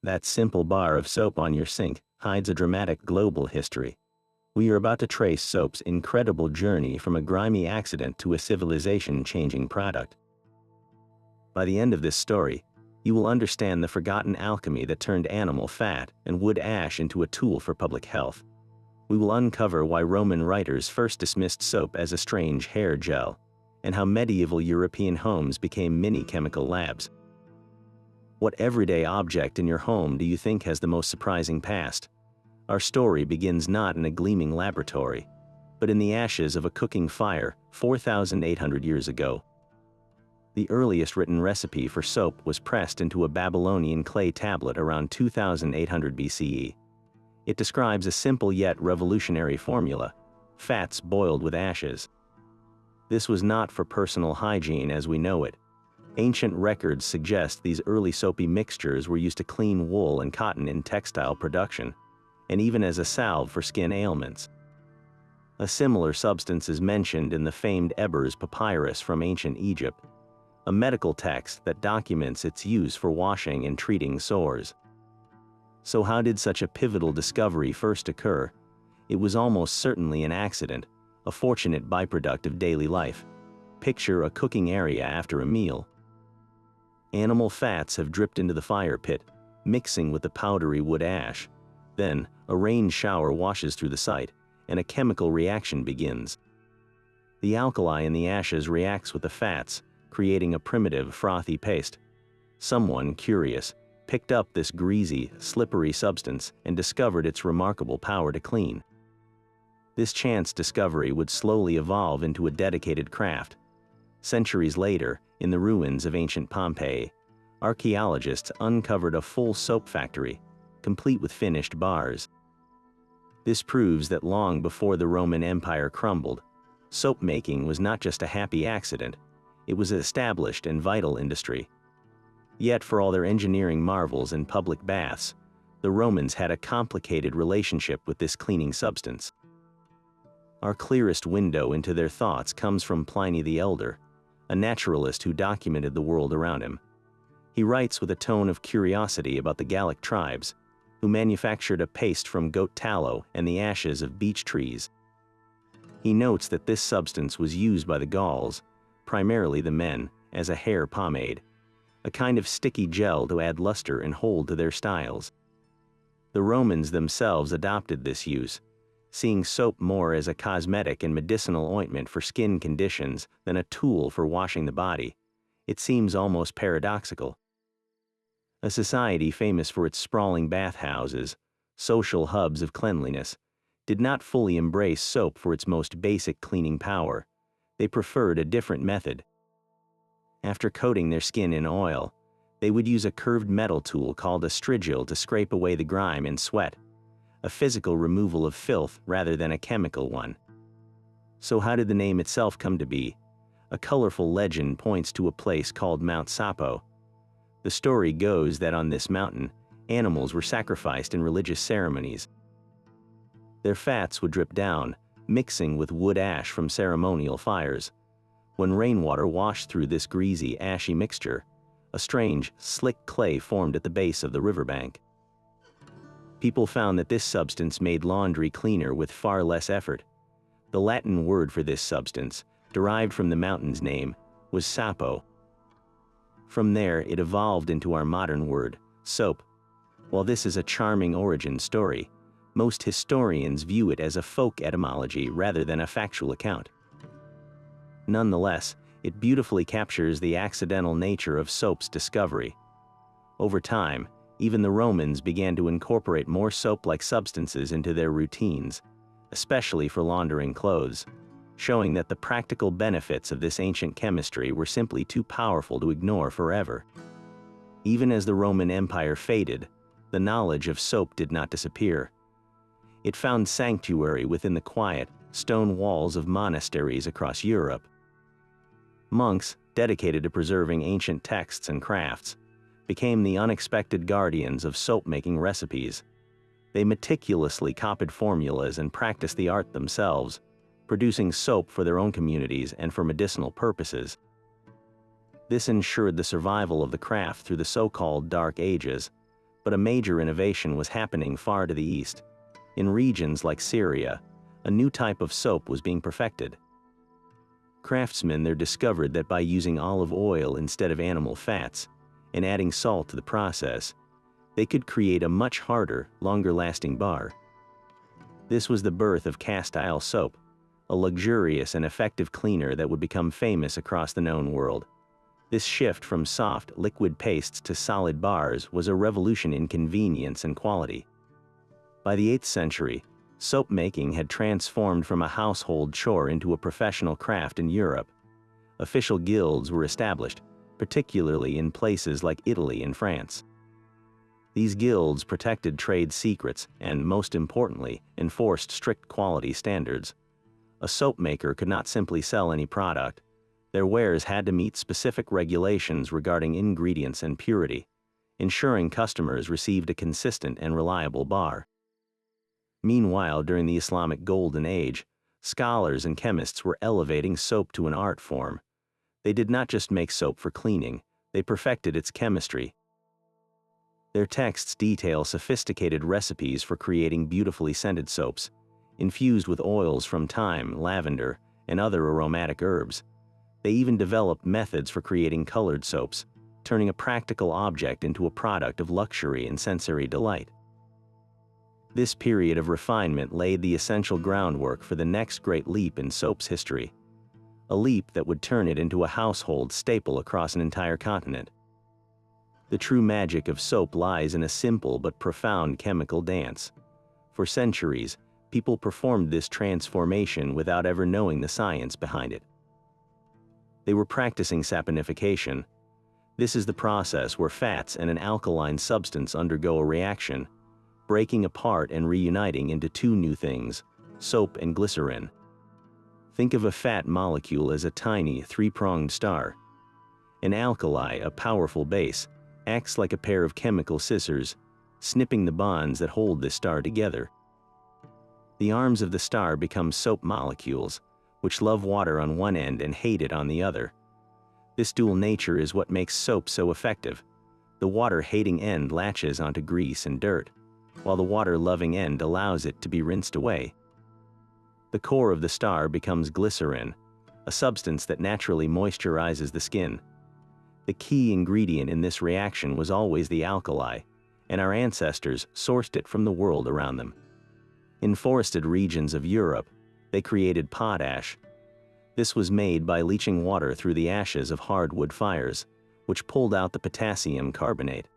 That simple bar of soap on your sink hides a dramatic global history. We are about to trace soap's incredible journey from a grimy accident to a civilization-changing product. By the end of this story, you will understand the forgotten alchemy that turned animal fat and wood ash into a tool for public health. We will uncover why Roman writers first dismissed soap as a strange hair gel, and how medieval European homes became mini chemical labs. What everyday object in your home do you think has the most surprising past? Our story begins not in a gleaming laboratory, but in the ashes of a cooking fire 4,800 years ago. The earliest written recipe for soap was pressed into a Babylonian clay tablet around 2800 BCE. It describes a simple yet revolutionary formula: fats boiled with ashes. This was not for personal hygiene as we know it. Ancient records suggest these early soapy mixtures were used to clean wool and cotton in textile production, and even as a salve for skin ailments. A similar substance is mentioned in the famed Ebers papyrus from ancient Egypt, a medical text that documents its use for washing and treating sores. So how did such a pivotal discovery first occur? It was almost certainly an accident, a fortunate byproduct of daily life. Picture a cooking area after a meal. Animal fats have dripped into the fire pit, mixing with the powdery wood ash. Then, a rain shower washes through the site, and a chemical reaction begins. The alkali in the ashes reacts with the fats, creating a primitive, frothy paste. Someone, curious, picked up this greasy, slippery substance and discovered its remarkable power to clean. This chance discovery would slowly evolve into a dedicated craft. Centuries later, in the ruins of ancient Pompeii, archaeologists uncovered a full soap factory, complete with finished bars. This proves that long before the Roman Empire crumbled, soap making was not just a happy accident, it was an established and vital industry. Yet for all their engineering marvels and public baths, the Romans had a complicated relationship with this cleaning substance. Our clearest window into their thoughts comes from Pliny the Elder, a naturalist who documented the world around him. He writes with a tone of curiosity about the Gallic tribes, who manufactured a paste from goat tallow and the ashes of beech trees. He notes that this substance was used by the Gauls, primarily the men, as a hair pomade, a kind of sticky gel to add luster and hold to their styles. The Romans themselves adopted this use, seeing soap more as a cosmetic and medicinal ointment for skin conditions than a tool for washing the body. It seems almost paradoxical. A society famous for its sprawling bathhouses, social hubs of cleanliness, did not fully embrace soap for its most basic cleaning power. They preferred a different method. After coating their skin in oil, they would use a curved metal tool called a strigil to scrape away the grime and sweat, a physical removal of filth rather than a chemical one. So how did the name itself come to be? A colorful legend points to a place called Mount Sapo. The story goes that on this mountain, animals were sacrificed in religious ceremonies. Their fats would drip down, mixing with wood ash from ceremonial fires. When rainwater washed through this greasy, ashy mixture, a strange, slick clay formed at the base of the riverbank. People found that this substance made laundry cleaner with far less effort. The Latin word for this substance, derived from the mountain's name, was sapo. From there, it evolved into our modern word, soap. While this is a charming origin story, most historians view it as a folk etymology rather than a factual account. Nonetheless, it beautifully captures the accidental nature of soap's discovery. Over time, even the Romans began to incorporate more soap-like substances into their routines, especially for laundering clothes, showing that the practical benefits of this ancient chemistry were simply too powerful to ignore forever. Even as the Roman Empire faded, the knowledge of soap did not disappear. It found sanctuary within the quiet, stone walls of monasteries across Europe. Monks, dedicated to preserving ancient texts and crafts, became the unexpected guardians of soap-making recipes. They meticulously copied formulas and practiced the art themselves, producing soap for their own communities and for medicinal purposes. This ensured the survival of the craft through the so-called Dark Ages, But a major innovation was happening far to the east. In regions like Syria, a new type of soap was being perfected. Craftsmen there discovered that by using olive oil instead of animal fats and adding salt to the process, they could create a much harder, longer-lasting bar. This was the birth of cast-iron soap, a luxurious and effective cleaner that would become famous across the known world. This shift from soft, liquid pastes to solid bars was a revolution in convenience and quality. By the 8th century, soap making had transformed from a household chore into a professional craft in Europe. Official guilds were established, particularly in places like Italy and France. These guilds protected trade secrets and, most importantly, enforced strict quality standards. A soap maker could not simply sell any product. Their wares had to meet specific regulations regarding ingredients and purity, ensuring customers received a consistent and reliable bar. Meanwhile, during the Islamic Golden Age, scholars and chemists were elevating soap to an art form. They did not just make soap for cleaning, they perfected its chemistry. Their texts detail sophisticated recipes for creating beautifully scented soaps, infused with oils from thyme, lavender, and other aromatic herbs. They even developed methods for creating colored soaps, turning a practical object into a product of luxury and sensory delight. This period of refinement laid the essential groundwork for the next great leap in soap's history, a leap that would turn it into a household staple across an entire continent. The true magic of soap lies in a simple but profound chemical dance. For centuries, people performed this transformation without ever knowing the science behind it. They were practicing saponification. This is the process where fats and an alkaline substance undergo a reaction, breaking apart and reuniting into two new things, soap and glycerin. Think of a fat molecule as a tiny, three-pronged star. An alkali, a powerful base, acts like a pair of chemical scissors, snipping the bonds that hold this star together. The arms of the star become soap molecules, which love water on one end and hate it on the other. This dual nature is what makes soap so effective. The water-hating end latches onto grease and dirt, while the water-loving end allows it to be rinsed away. The core of the star becomes glycerin, a substance that naturally moisturizes the skin. The key ingredient in this reaction was always the alkali, and our ancestors sourced it from the world around them. In forested regions of Europe, they created potash. This was made by leaching water through the ashes of hardwood fires, which pulled out the potassium carbonate.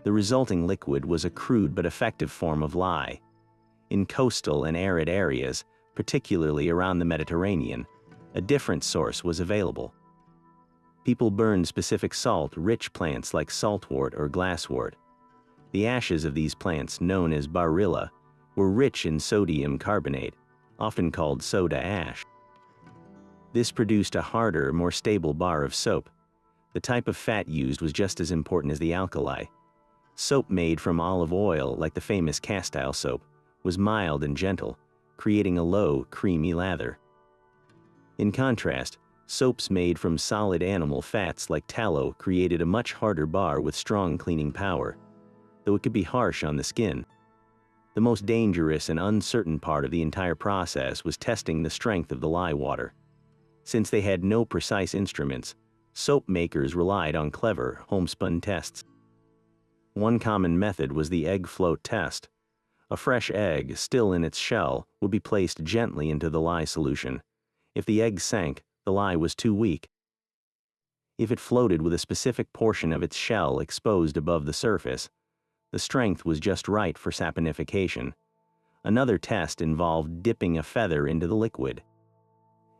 The resulting liquid was a crude but effective form of lye. In coastal and arid areas, particularly around the Mediterranean, a different source was available. People burned specific salt-rich plants like saltwort or glasswort. The ashes of these plants, known as barilla, were rich in sodium carbonate, often called soda ash. This produced a harder, more stable bar of soap. The type of fat used was just as important as the alkali. Soap made from olive oil, like the famous cast-iron soap, was mild and gentle, creating a low, creamy lather. In contrast, soaps made from solid animal fats like tallow created a much harder bar with strong cleaning power, though it could be harsh on the skin. The most dangerous and uncertain part of the entire process was testing the strength of the lye water. Since they had no precise instruments, soap makers relied on clever, homespun tests. One common method was the egg float test. A fresh egg, still in its shell, would be placed gently into the lye solution. If the egg sank, the lye was too weak. If it floated with a specific portion of its shell exposed above the surface, the strength was just right for saponification. Another test involved dipping a feather into the liquid.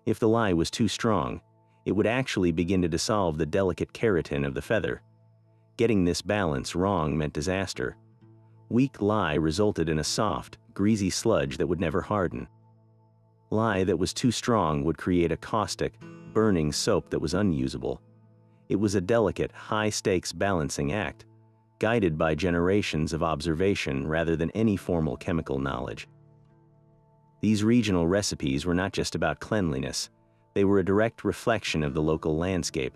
If the lye was too strong, it would actually begin to dissolve the delicate keratin of the feather. Getting this balance wrong meant disaster. Weak lye resulted in a soft, greasy sludge that would never harden. Lye that was too strong would create a caustic, burning soap that was unusable. It was a delicate, high-stakes balancing act, guided by generations of observation rather than any formal chemical knowledge. These regional recipes were not just about cleanliness, they were a direct reflection of the local landscape.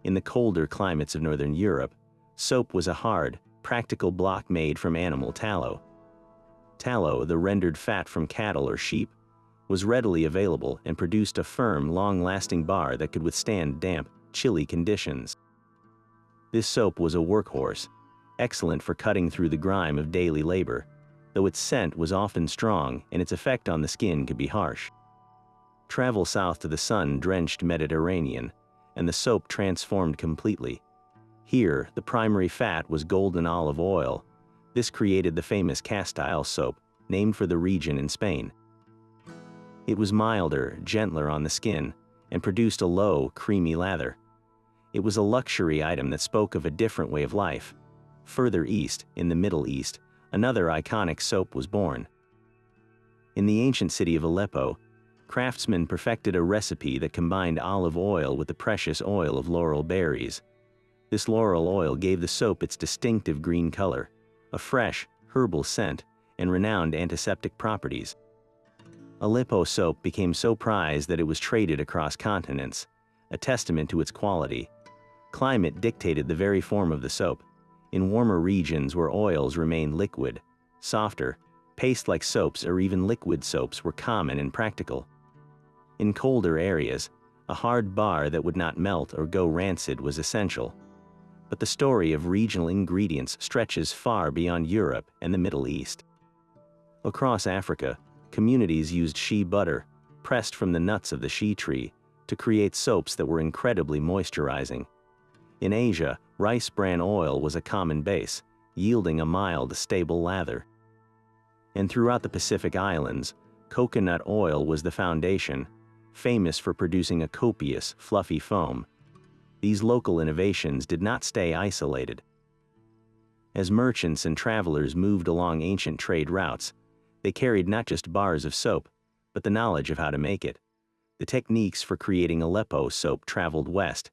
In the colder climates of Northern Europe, soap was a hard, practical block made from animal tallow. Tallow, the rendered fat from cattle or sheep, was readily available and produced a firm, long-lasting bar that could withstand damp, chilly conditions. This soap was a workhorse, excellent for cutting through the grime of daily labor, though its scent was often strong and its effect on the skin could be harsh. Travel south to the sun-drenched Mediterranean, and the soap transformed completely. Here, the primary fat was golden olive oil. This created the famous Castile soap, named for the region in Spain. It was milder, gentler on the skin, and produced a low, creamy lather. It was a luxury item that spoke of a different way of life. Further east, in the Middle East, another iconic soap was born. In the ancient city of Aleppo, craftsmen perfected a recipe that combined olive oil with the precious oil of laurel berries. This laurel oil gave the soap its distinctive green color, a fresh, herbal scent, and renowned antiseptic properties. Aleppo soap became so prized that it was traded across continents, a testament to its quality. Climate dictated the very form of the soap. In warmer regions where oils remained liquid, softer, paste-like soaps or even liquid soaps were common and practical. In colder areas, a hard bar that would not melt or go rancid was essential. But the story of regional ingredients stretches far beyond Europe and the Middle East. Across Africa, communities used shea butter, pressed from the nuts of the shea tree, to create soaps that were incredibly moisturizing. In Asia, rice bran oil was a common base, yielding a mild, stable lather. And throughout the Pacific Islands, coconut oil was the foundation, famous for producing a copious, fluffy foam. These local innovations did not stay isolated. As merchants and travelers moved along ancient trade routes, they carried not just bars of soap, but the knowledge of how to make it. The techniques for creating Aleppo soap traveled west,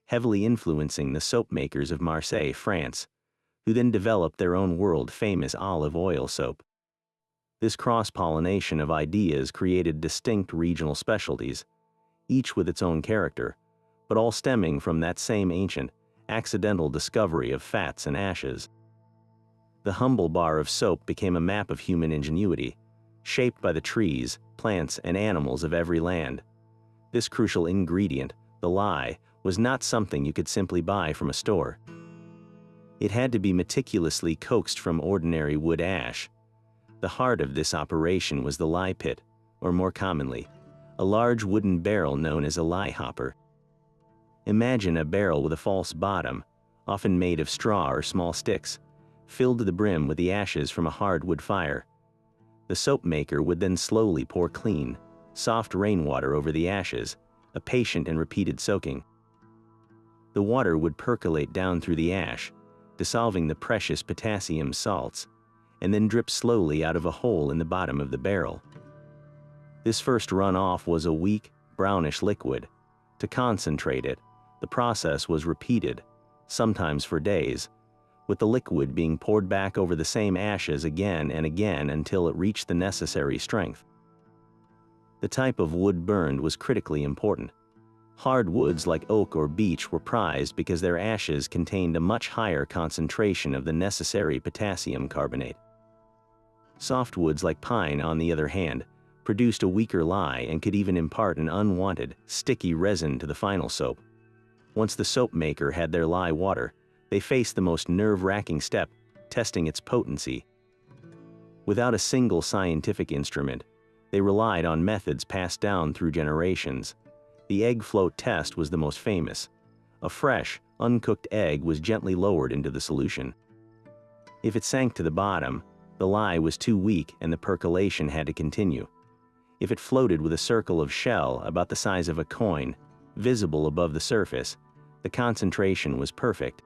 heavily influencing the soap makers of Marseille, France, who then developed their own world-famous olive oil soap. This cross-pollination of ideas created distinct regional specialties, each with its own character, but all stemming from that same ancient, accidental discovery of fats and ashes. The humble bar of soap became a map of human ingenuity, shaped by the trees, plants, and animals of every land. This crucial ingredient, the lye, was not something you could simply buy from a store. It had to be meticulously coaxed from ordinary wood ash. The heart of this operation was the lye pit, or more commonly, a large wooden barrel known as a lye hopper. Imagine a barrel with a false bottom, often made of straw or small sticks, filled to the brim with the ashes from a hardwood fire. The soap maker would then slowly pour clean, soft rainwater over the ashes, a patient and repeated soaking. The water would percolate down through the ash, dissolving the precious potassium salts, and then drip slowly out of a hole in the bottom of the barrel. This first runoff was a weak, brownish liquid. To concentrate it, the process was repeated, sometimes for days, with the liquid being poured back over the same ashes again and again until it reached the necessary strength. The type of wood burned was critically important. Hardwoods like oak or beech were prized because their ashes contained a much higher concentration of the necessary potassium carbonate. Softwoods like pine, on the other hand, produced a weaker lye and could even impart an unwanted, sticky resin to the final soap. Once the soap maker had their lye water, they faced the most nerve-wracking step, testing its potency. Without a single scientific instrument, they relied on methods passed down through generations. The egg float test was the most famous. A fresh, uncooked egg was gently lowered into the solution. If it sank to the bottom, the lye was too weak and the percolation had to continue. If it floated with a circle of shell about the size of a coin, visible above the surface, the concentration was perfect.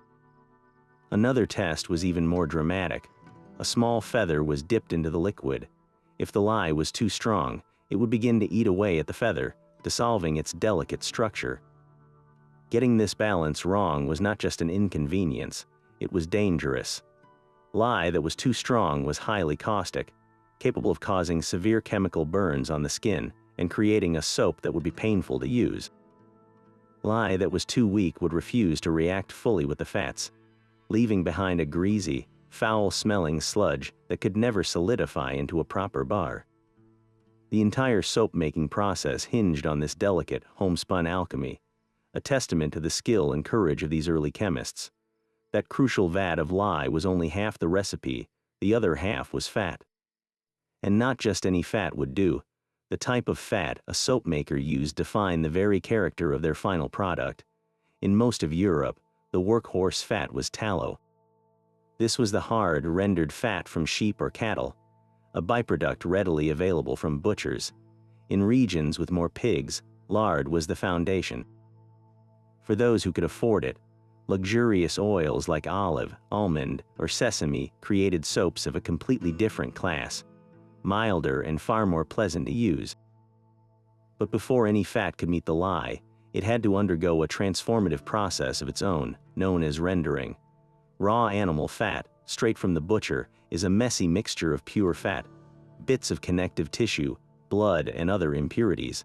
Another test was even more dramatic. A small feather was dipped into the liquid. If the lye was too strong, it would begin to eat away at the feather, dissolving its delicate structure. Getting this balance wrong was not just an inconvenience, it was dangerous. Lye that was too strong was highly caustic, capable of causing severe chemical burns on the skin and creating a soap that would be painful to use. Lye that was too weak would refuse to react fully with the fats, leaving behind a greasy, foul-smelling sludge that could never solidify into a proper bar. The entire soap-making process hinged on this delicate, homespun alchemy, a testament to the skill and courage of these early chemists. That crucial vat of lye was only half the recipe, the other half was fat. And not just any fat would do. The type of fat a soap maker used defined the very character of their final product. In most of Europe, the workhorse fat was tallow. This was the hard, rendered fat from sheep or cattle, a byproduct readily available from butchers. In regions with more pigs, lard was the foundation. For those who could afford it, luxurious oils like olive, almond, or sesame created soaps of a completely different class, milder and far more pleasant to use. But before any fat could meet the lye, it had to undergo a transformative process of its own, known as rendering. Raw animal fat, straight from the butcher, is a messy mixture of pure fat, bits of connective tissue, blood, and other impurities.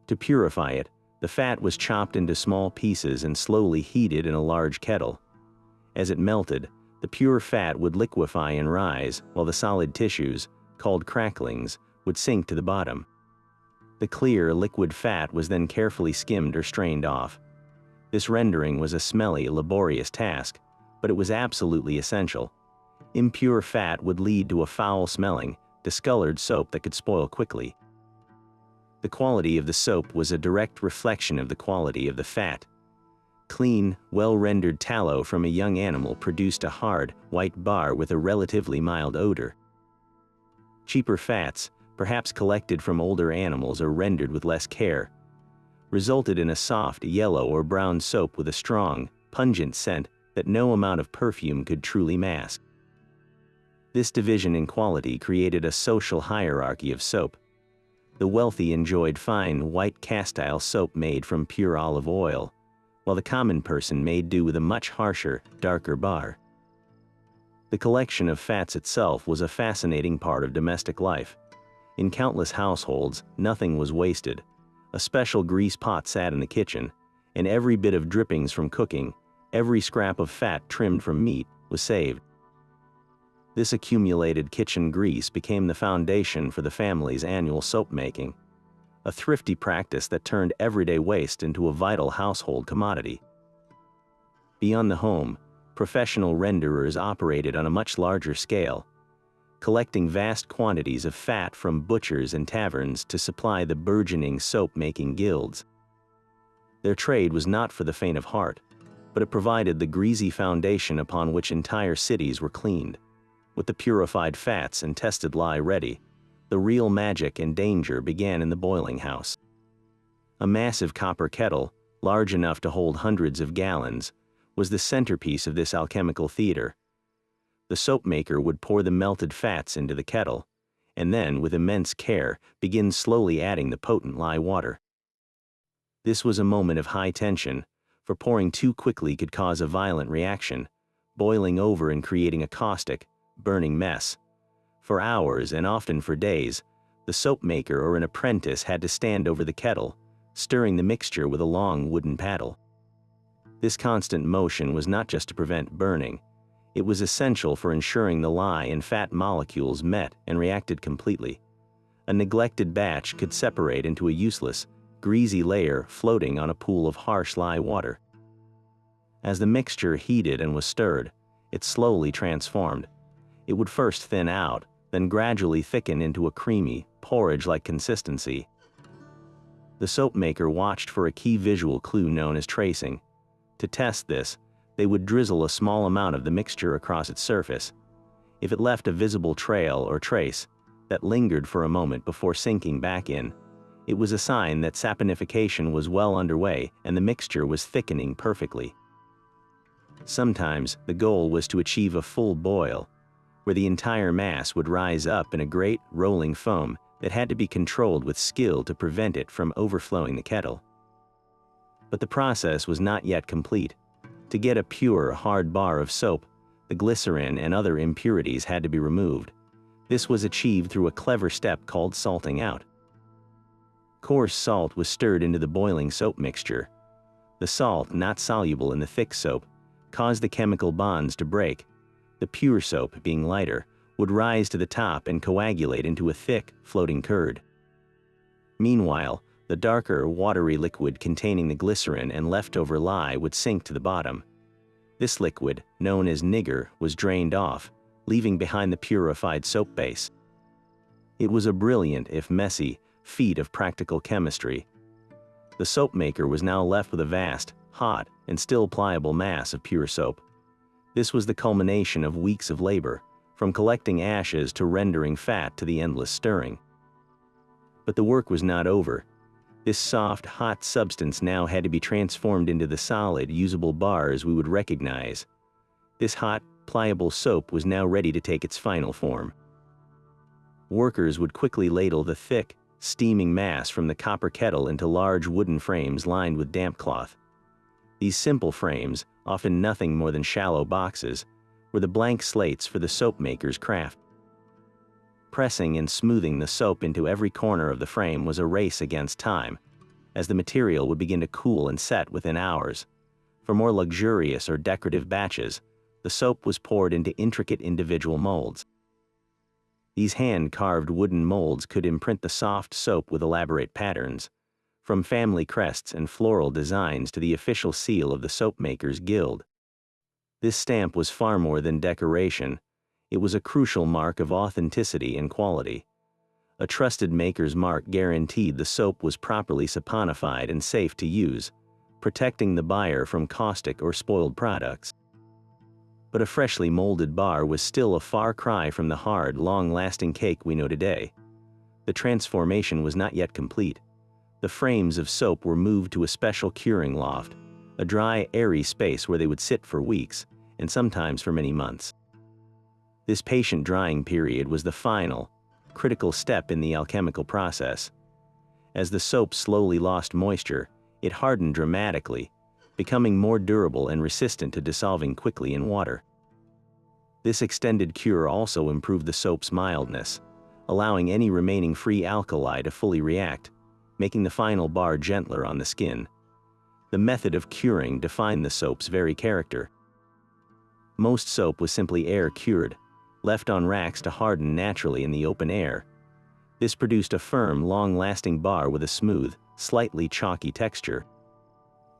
To purify it, the fat was chopped into small pieces and slowly heated in a large kettle. As it melted, the pure fat would liquefy and rise, while the solid tissues, called cracklings, would sink to the bottom. The clear, liquid fat was then carefully skimmed or strained off. This rendering was a smelly, laborious task, but it was absolutely essential. Impure fat would lead to a foul-smelling, discolored soap that could spoil quickly. The quality of the soap was a direct reflection of the quality of the fat. Clean, well-rendered tallow from a young animal produced a hard, white bar with a relatively mild odor. Cheaper fats, perhaps collected from older animals or rendered with less care, resulted in a soft, yellow or brown soap with a strong, pungent scent that no amount of perfume could truly mask. This division in quality created a social hierarchy of soap. The wealthy enjoyed fine, white castile soap made from pure olive oil, while the common person made do with a much harsher, darker bar. The collection of fats itself was a fascinating part of domestic life. In countless households, nothing was wasted. A special grease pot sat in the kitchen, and every bit of drippings from cooking, every scrap of fat trimmed from meat, was saved. This accumulated kitchen grease became the foundation for the family's annual soap making, a thrifty practice that turned everyday waste into a vital household commodity. Beyond the home, professional renderers operated on a much larger scale, collecting vast quantities of fat from butchers and taverns to supply the burgeoning soap-making guilds. Their trade was not for the faint of heart, but it provided the greasy foundation upon which entire cities were cleaned. With the purified fats and tested lye ready, the real magic and danger began in the boiling house. A massive copper kettle, large enough to hold hundreds of gallons, was the centerpiece of this alchemical theater. The soap maker would pour the melted fats into the kettle, and then, with immense care, begin slowly adding the potent lye water. This was a moment of high tension, for pouring too quickly could cause a violent reaction, boiling over and creating a caustic, burning mess. For hours, and often for days, the soap maker or an apprentice had to stand over the kettle, stirring the mixture with a long wooden paddle. This constant motion was not just to prevent burning. It was essential for ensuring the lye and fat molecules met and reacted completely. A neglected batch could separate into a useless, greasy layer floating on a pool of harsh lye water. As the mixture heated and was stirred, it slowly transformed. It would first thin out, then gradually thicken into a creamy, porridge-like consistency. The soap maker watched for a key visual clue known as tracing. To test this, they would drizzle a small amount of the mixture across its surface. If it left a visible trail or trace that lingered for a moment before sinking back in, it was a sign that saponification was well underway and the mixture was thickening perfectly. Sometimes the goal was to achieve a full boil, where the entire mass would rise up in a great, rolling foam that had to be controlled with skill to prevent it from overflowing the kettle. But the process was not yet complete. To get a pure, hard bar of soap, the glycerin and other impurities had to be removed. This was achieved through a clever step called salting out. Coarse salt was stirred into the boiling soap mixture. The salt, not soluble in the thick soap, caused the chemical bonds to break. The pure soap, being lighter, would rise to the top and coagulate into a thick, floating curd. Meanwhile, the darker, watery liquid containing the glycerin and leftover lye would sink to the bottom. This liquid, known as nigger, was drained off, leaving behind the purified soap base. It was a brilliant, if messy, feat of practical chemistry. The soap maker was now left with a vast, hot, and still pliable mass of pure soap. This was the culmination of weeks of labor, from collecting ashes to rendering fat to the endless stirring. But the work was not over. This soft, hot substance now had to be transformed into the solid, usable bars we would recognize. This hot, pliable soap was now ready to take its final form. Workers would quickly ladle the thick, steaming mass from the copper kettle into large wooden frames lined with damp cloth. These simple frames, often nothing more than shallow boxes, were the blank slates for the soap maker's craft. Pressing and smoothing the soap into every corner of the frame was a race against time, as the material would begin to cool and set within hours. For more luxurious or decorative batches, the soap was poured into intricate individual molds. These hand-carved wooden molds could imprint the soft soap with elaborate patterns, from family crests and floral designs to the official seal of the soap makers' guild. This stamp was far more than decoration. It was a crucial mark of authenticity and quality. A trusted maker's mark guaranteed the soap was properly saponified and safe to use, protecting the buyer from caustic or spoiled products. But a freshly molded bar was still a far cry from the hard, long-lasting cake we know today. The transformation was not yet complete. The frames of soap were moved to a special curing loft, a dry, airy space where they would sit for weeks, and sometimes for many months. This patient drying period was the final, critical step in the alchemical process. As the soap slowly lost moisture, it hardened dramatically, becoming more durable and resistant to dissolving quickly in water. This extended cure also improved the soap's mildness, allowing any remaining free alkali to fully react, making the final bar gentler on the skin. The method of curing defined the soap's very character. Most soap was simply air-cured, left on racks to harden naturally in the open air. This produced a firm, long-lasting bar with a smooth, slightly chalky texture.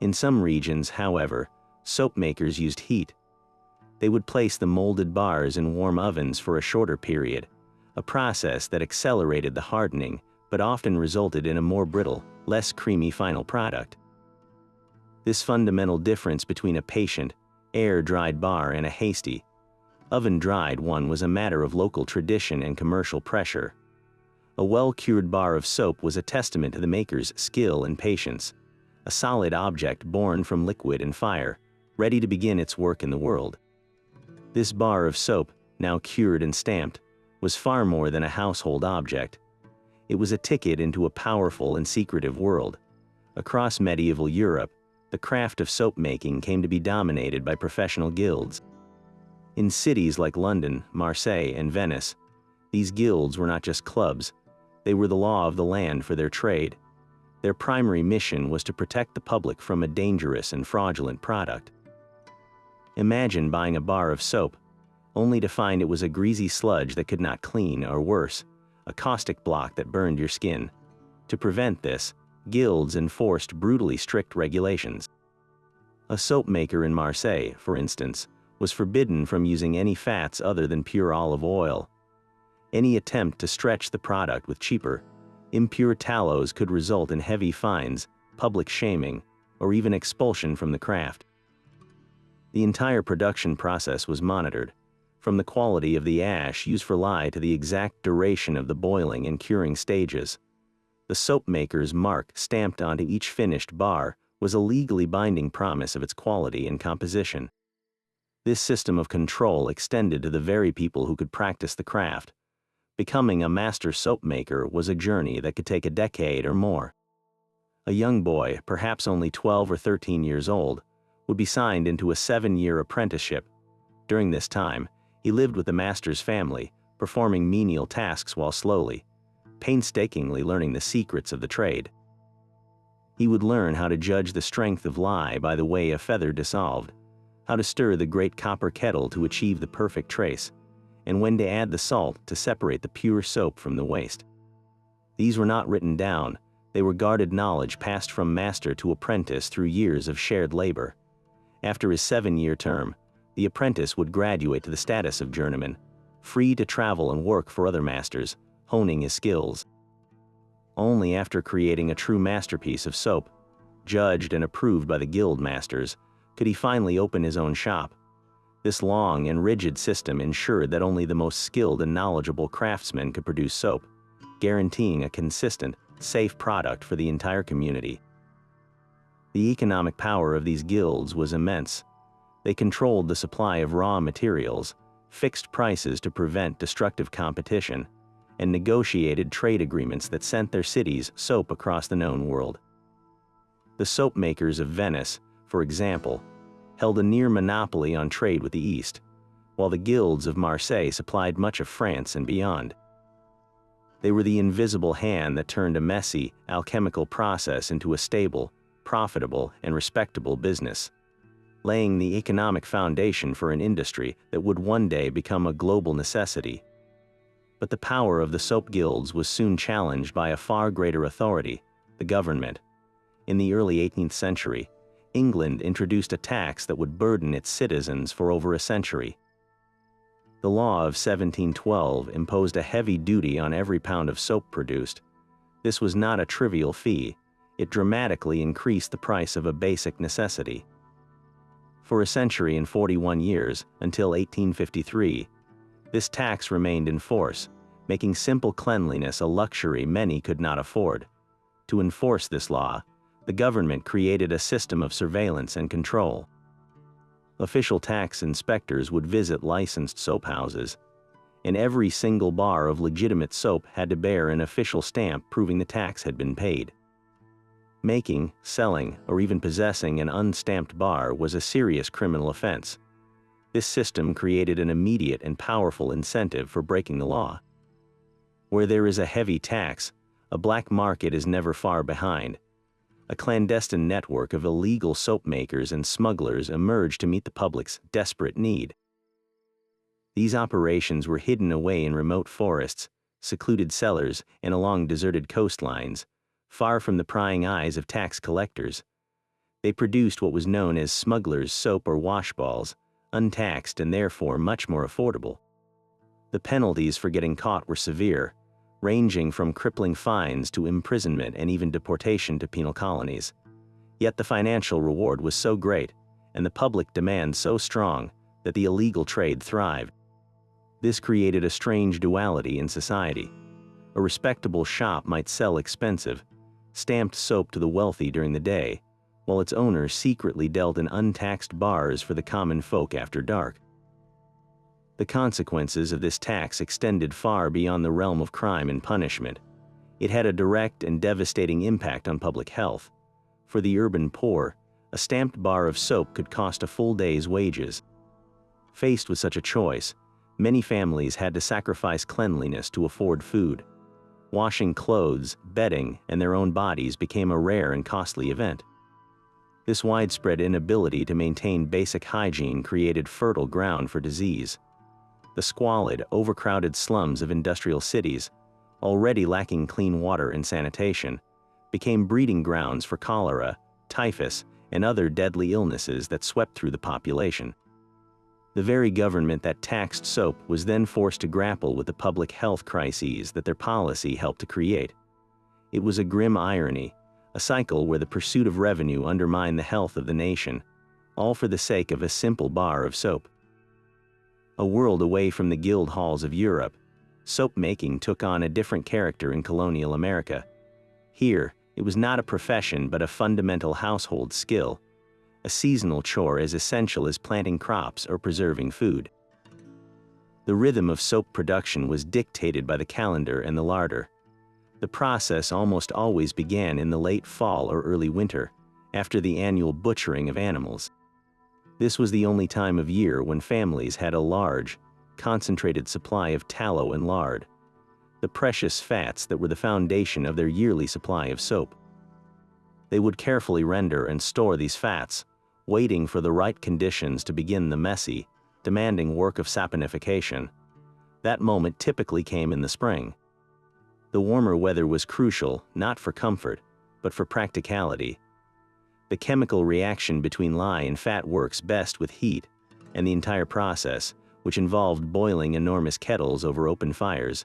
In some regions, however, soap makers used heat. They would place the molded bars in warm ovens for a shorter period, a process that accelerated the hardening but often resulted in a more brittle, less creamy final product. This fundamental difference between a patient, air-dried bar and a hasty, oven-dried one was a matter of local tradition and commercial pressure. A well-cured bar of soap was a testament to the maker's skill and patience, a solid object born from liquid and fire, ready to begin its work in the world. This bar of soap, now cured and stamped, was far more than a household object. It was a ticket into a powerful and secretive world. Across medieval Europe, the craft of soap making came to be dominated by professional guilds. In cities like London, Marseille, and Venice, these guilds were not just clubs, they were the law of the land for their trade. Their primary mission was to protect the public from a dangerous and fraudulent product. Imagine buying a bar of soap, only to find it was a greasy sludge that could not clean, or worse, a caustic block that burned your skin. To prevent this, guilds enforced brutally strict regulations. A soap maker in Marseille, for instance, was forbidden from using any fats other than pure olive oil. Any attempt to stretch the product with cheaper, impure tallows could result in heavy fines, public shaming, or even expulsion from the craft. The entire production process was monitored, from the quality of the ash used for lye to the exact duration of the boiling and curing stages. The soap maker's mark stamped onto each finished bar was a legally binding promise of its quality and composition. This system of control extended to the very people who could practice the craft. Becoming a master soap maker was a journey that could take a decade or more. A young boy, perhaps only 12 or 13 years old, would be signed into a 7-year apprenticeship. During this time, he lived with the master's family, performing menial tasks while slowly, painstakingly learning the secrets of the trade. He would learn how to judge the strength of lye by the way a feather dissolved, how to stir the great copper kettle to achieve the perfect trace, and when to add the salt to separate the pure soap from the waste. These were not written down, they were guarded knowledge passed from master to apprentice through years of shared labor. After his 7-year term, the apprentice would graduate to the status of journeyman, free to travel and work for other masters, honing his skills. Only after creating a true masterpiece of soap, judged and approved by the guild masters, could he finally open his own shop. This long and rigid system ensured that only the most skilled and knowledgeable craftsmen could produce soap, guaranteeing a consistent, safe product for the entire community. The economic power of these guilds was immense. They controlled the supply of raw materials, fixed prices to prevent destructive competition, and negotiated trade agreements that sent their cities soap across the known world. The soap makers of Venice, for example, held a near monopoly on trade with the East, while the guilds of Marseille supplied much of France and beyond. They were the invisible hand that turned a messy, alchemical process into a stable, profitable, and respectable business, laying the economic foundation for an industry that would one day become a global necessity. But the power of the soap guilds was soon challenged by a far greater authority, the government. In the early 18th century, England introduced a tax that would burden its citizens for over a century. The law of 1712 imposed a heavy duty on every pound of soap produced. This was not a trivial fee. It dramatically increased the price of a basic necessity. For a century and 41 years, until 1853, this tax remained in force, making simple cleanliness a luxury many could not afford. To enforce this law, the government created a system of surveillance and control. Official tax inspectors would visit licensed soap houses, and every single bar of legitimate soap had to bear an official stamp proving the tax had been paid. Making, selling, or even possessing an unstamped bar was a serious criminal offense. This system created an immediate and powerful incentive for breaking the law. Where there is a heavy tax, a black market is never far behind. A clandestine network of illegal soap makers and smugglers emerged to meet the public's desperate need. These operations were hidden away in remote forests, secluded cellars, and along deserted coastlines, far from the prying eyes of tax collectors. They produced what was known as smugglers' soap or washballs, untaxed and therefore much more affordable. The penalties for getting caught were severe, ranging from crippling fines to imprisonment and even deportation to penal colonies. Yet the financial reward was so great, and the public demand so strong, that the illegal trade thrived. This created a strange duality in society. A respectable shop might sell expensive, stamped soap to the wealthy during the day, while its owner secretly dealt in untaxed bars for the common folk after dark. The consequences of this tax extended far beyond the realm of crime and punishment. It had a direct and devastating impact on public health. For the urban poor, a stamped bar of soap could cost a full day's wages. Faced with such a choice, many families had to sacrifice cleanliness to afford food. Washing clothes, bedding, and their own bodies became a rare and costly event. This widespread inability to maintain basic hygiene created fertile ground for disease. The squalid, overcrowded slums of industrial cities, already lacking clean water and sanitation, became breeding grounds for cholera, typhus, and other deadly illnesses that swept through the population. The very government that taxed soap was then forced to grapple with the public health crises that their policy helped to create. It was a grim irony, a cycle where the pursuit of revenue undermined the health of the nation, all for the sake of a simple bar of soap. A world away from the guild halls of Europe, soap making took on a different character in colonial America. Here, it was not a profession but a fundamental household skill, a seasonal chore as essential as planting crops or preserving food. The rhythm of soap production was dictated by the calendar and the larder. The process almost always began in the late fall or early winter, after the annual butchering of animals. This was the only time of year when families had a large, concentrated supply of tallow and lard, the precious fats that were the foundation of their yearly supply of soap. They would carefully render and store these fats, waiting for the right conditions to begin the messy, demanding work of saponification. That moment typically came in the spring. The warmer weather was crucial, not for comfort, but for practicality. The chemical reaction between lye and fat works best with heat, and the entire process, which involved boiling enormous kettles over open fires,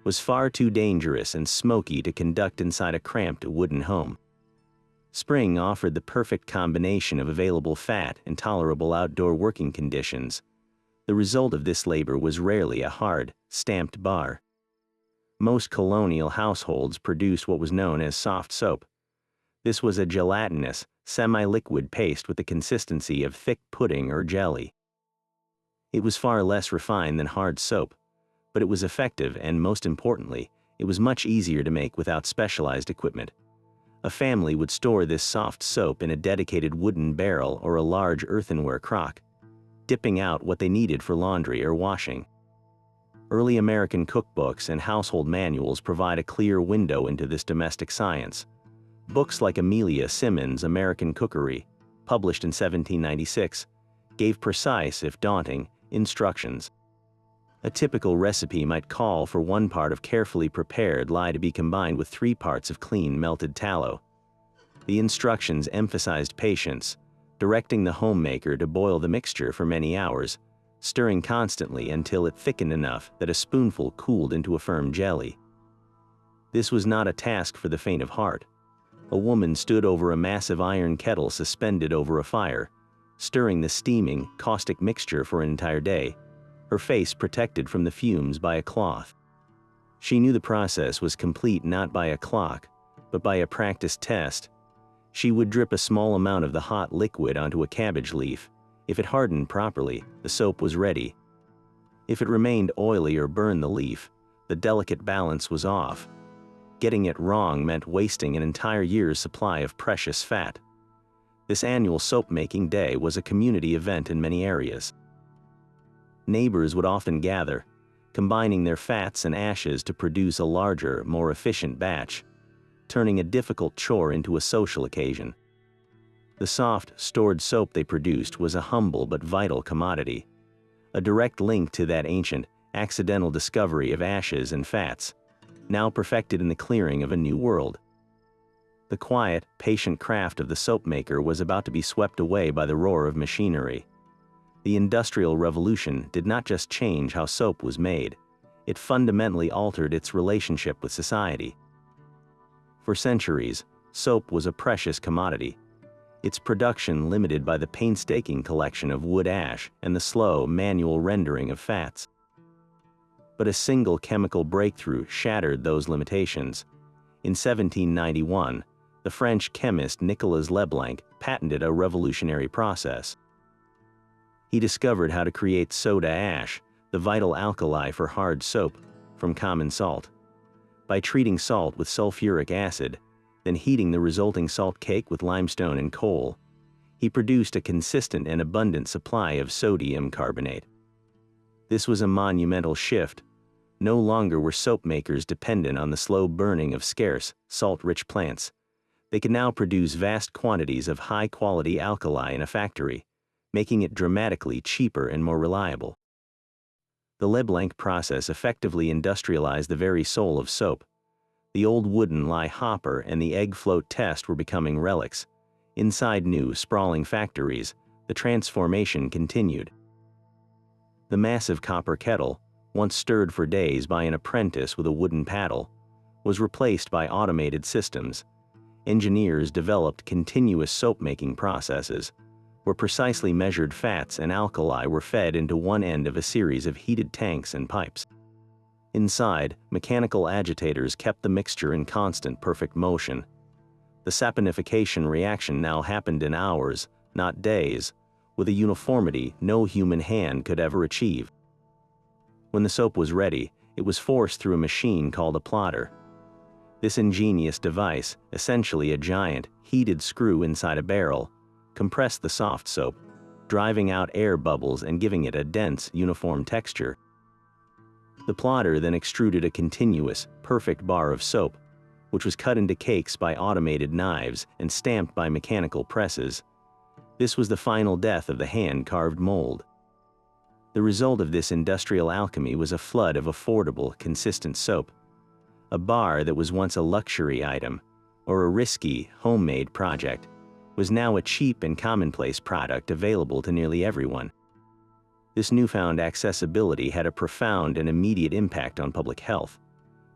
was far too dangerous and smoky to conduct inside a cramped wooden home. Spring offered the perfect combination of available fat and tolerable outdoor working conditions. The result of this labor was rarely a hard, stamped bar. Most colonial households produced what was known as soft soap. This was a gelatinous, semi-liquid paste with the consistency of thick pudding or jelly. It was far less refined than hard soap, but it was effective and, most importantly, it was much easier to make without specialized equipment. A family would store this soft soap in a dedicated wooden barrel or a large earthenware crock, dipping out what they needed for laundry or washing. Early American cookbooks and household manuals provide a clear window into this domestic science. Books like Amelia Simmons' American Cookery, published in 1796, gave precise, if daunting, instructions. A typical recipe might call for 1 part of carefully prepared lye to be combined with 3 parts of clean melted tallow. The instructions emphasized patience, directing the homemaker to boil the mixture for many hours, stirring constantly until it thickened enough that a spoonful cooled into a firm jelly. This was not a task for the faint of heart. A woman stood over a massive iron kettle suspended over a fire, stirring the steaming, caustic mixture for an entire day, her face protected from the fumes by a cloth. She knew the process was complete not by a clock, but by a practiced test. She would drip a small amount of the hot liquid onto a cabbage leaf. If it hardened properly, the soap was ready. If it remained oily or burned the leaf, the delicate balance was off. Getting it wrong meant wasting an entire year's supply of precious fat. This annual soap-making day was a community event in many areas. Neighbors would often gather, combining their fats and ashes to produce a larger, more efficient batch, turning a difficult chore into a social occasion. The soft, stored soap they produced was a humble but vital commodity, a direct link to that ancient, accidental discovery of ashes and fats, now perfected in the clearing of a new world. The quiet, patient craft of the soap maker was about to be swept away by the roar of machinery. The Industrial Revolution did not just change how soap was made, it fundamentally altered its relationship with society. For centuries, soap was a precious commodity, its production limited by the painstaking collection of wood ash and the slow, manual rendering of fats. But a single chemical breakthrough shattered those limitations. In 1791, the French chemist Nicolas Leblanc patented a revolutionary process. He discovered how to create soda ash, the vital alkali for hard soap, from common salt. By treating salt with sulfuric acid, then heating the resulting salt cake with limestone and coal, he produced a consistent and abundant supply of sodium carbonate. This was a monumental shift. No longer were soap makers dependent on the slow burning of scarce, salt-rich plants. They could now produce vast quantities of high-quality alkali in a factory, making it dramatically cheaper and more reliable. The Leblanc process effectively industrialized the very soul of soap. The old wooden lye hopper and the egg float test were becoming relics. Inside new, sprawling factories, the transformation continued. The massive copper kettle, once stirred for days by an apprentice with a wooden paddle, was replaced by automated systems. Engineers developed continuous soap-making processes, where precisely measured fats and alkali were fed into one end of a series of heated tanks and pipes. Inside, mechanical agitators kept the mixture in constant, perfect motion. The saponification reaction now happened in hours, not days, with a uniformity no human hand could ever achieve. When the soap was ready, it was forced through a machine called a plotter. This ingenious device, essentially a giant, heated screw inside a barrel, compressed the soft soap, driving out air bubbles and giving it a dense, uniform texture. The plotter then extruded a continuous, perfect bar of soap, which was cut into cakes by automated knives and stamped by mechanical presses. This was the final death of the hand-carved mold. The result of this industrial alchemy was a flood of affordable, consistent soap. A bar that was once a luxury item, or a risky, homemade project, was now a cheap and commonplace product available to nearly everyone. This newfound accessibility had a profound and immediate impact on public health.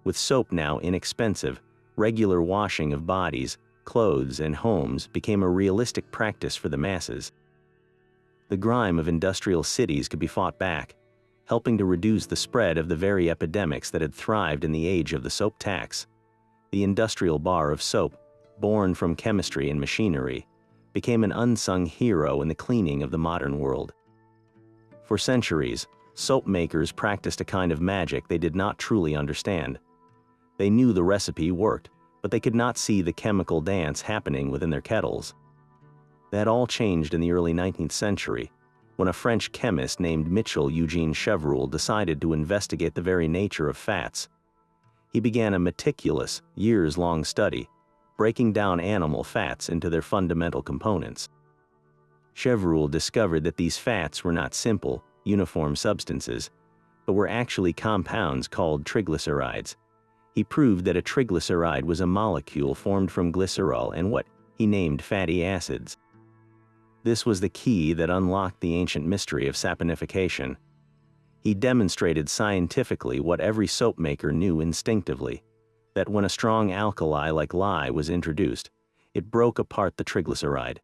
With soap now inexpensive, regular washing of bodies, clothes, and homes became a realistic practice for the masses. The grime of industrial cities could be fought back, helping to reduce the spread of the very epidemics that had thrived in the age of the soap tax. The industrial bar of soap, born from chemistry and machinery, became an unsung hero in the cleaning of the modern world. For centuries, soap makers practiced a kind of magic they did not truly understand. They knew the recipe worked, but they could not see the chemical dance happening within their kettles. That all changed in the early 19th century, when a French chemist named Michel Eugene Chevreul decided to investigate the very nature of fats. He began a meticulous, years-long study, breaking down animal fats into their fundamental components. Chevreul discovered that these fats were not simple, uniform substances, but were actually compounds called triglycerides. He proved that a triglyceride was a molecule formed from glycerol and what he named fatty acids. This was the key that unlocked the ancient mystery of saponification. He demonstrated scientifically what every soap maker knew instinctively, that when a strong alkali like lye was introduced, it broke apart the triglyceride.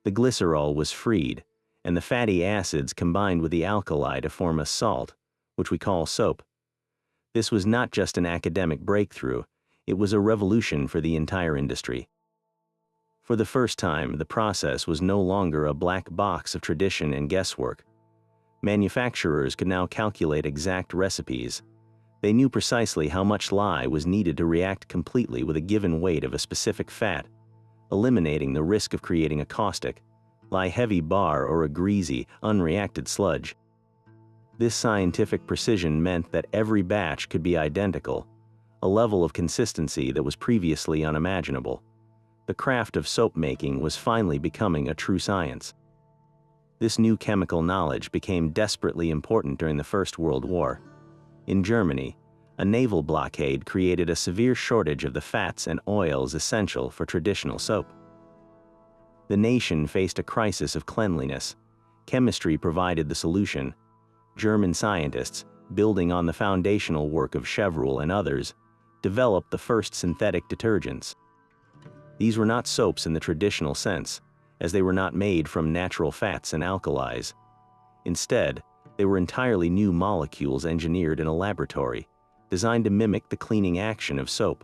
The glycerol was freed, and the fatty acids combined with the alkali to form a salt, which we call soap. This was not just an academic breakthrough, it was a revolution for the entire industry. For the first time, the process was no longer a black box of tradition and guesswork. Manufacturers could now calculate exact recipes. They knew precisely how much lye was needed to react completely with a given weight of a specific fat, eliminating the risk of creating a caustic, lye-heavy bar or a greasy, unreacted sludge. This scientific precision meant that every batch could be identical, a level of consistency that was previously unimaginable. The craft of soap making was finally becoming a true science. This new chemical knowledge became desperately important during the First World War. In Germany, a naval blockade created a severe shortage of the fats and oils essential for traditional soap. The nation faced a crisis of cleanliness. Chemistry provided the solution. German scientists, building on the foundational work of Chevreul and others, developed the first synthetic detergents. These were not soaps in the traditional sense, as they were not made from natural fats and alkalis. Instead, they were entirely new molecules engineered in a laboratory, designed to mimic the cleaning action of soap.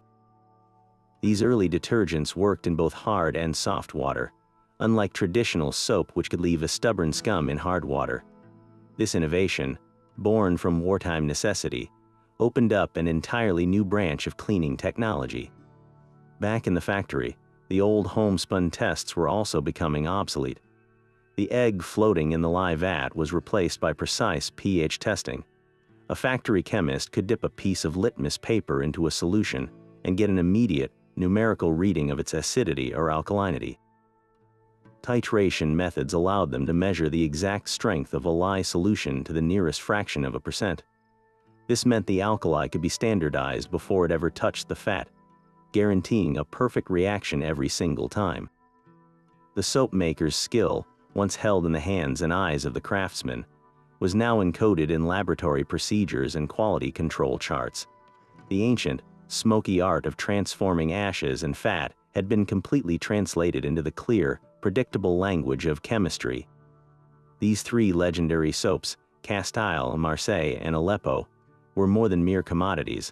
These early detergents worked in both hard and soft water, unlike traditional soap which could leave a stubborn scum in hard water. This innovation, born from wartime necessity, opened up an entirely new branch of cleaning technology. Back in the factory, the old homespun tests were also becoming obsolete. The egg floating in the lye vat was replaced by precise pH testing. A factory chemist could dip a piece of litmus paper into a solution and get an immediate, numerical reading of its acidity or alkalinity. Titration methods allowed them to measure the exact strength of a lye solution to the nearest fraction of a percent. This meant the alkali could be standardized before it ever touched the fat, guaranteeing a perfect reaction every single time. The soap maker's skill, once held in the hands and eyes of the craftsman, was now encoded in laboratory procedures and quality control charts. The ancient, smoky art of transforming ashes and fat had been completely translated into the clear, predictable language of chemistry. These three legendary soaps, Castile, Marseille, and Aleppo, were more than mere commodities.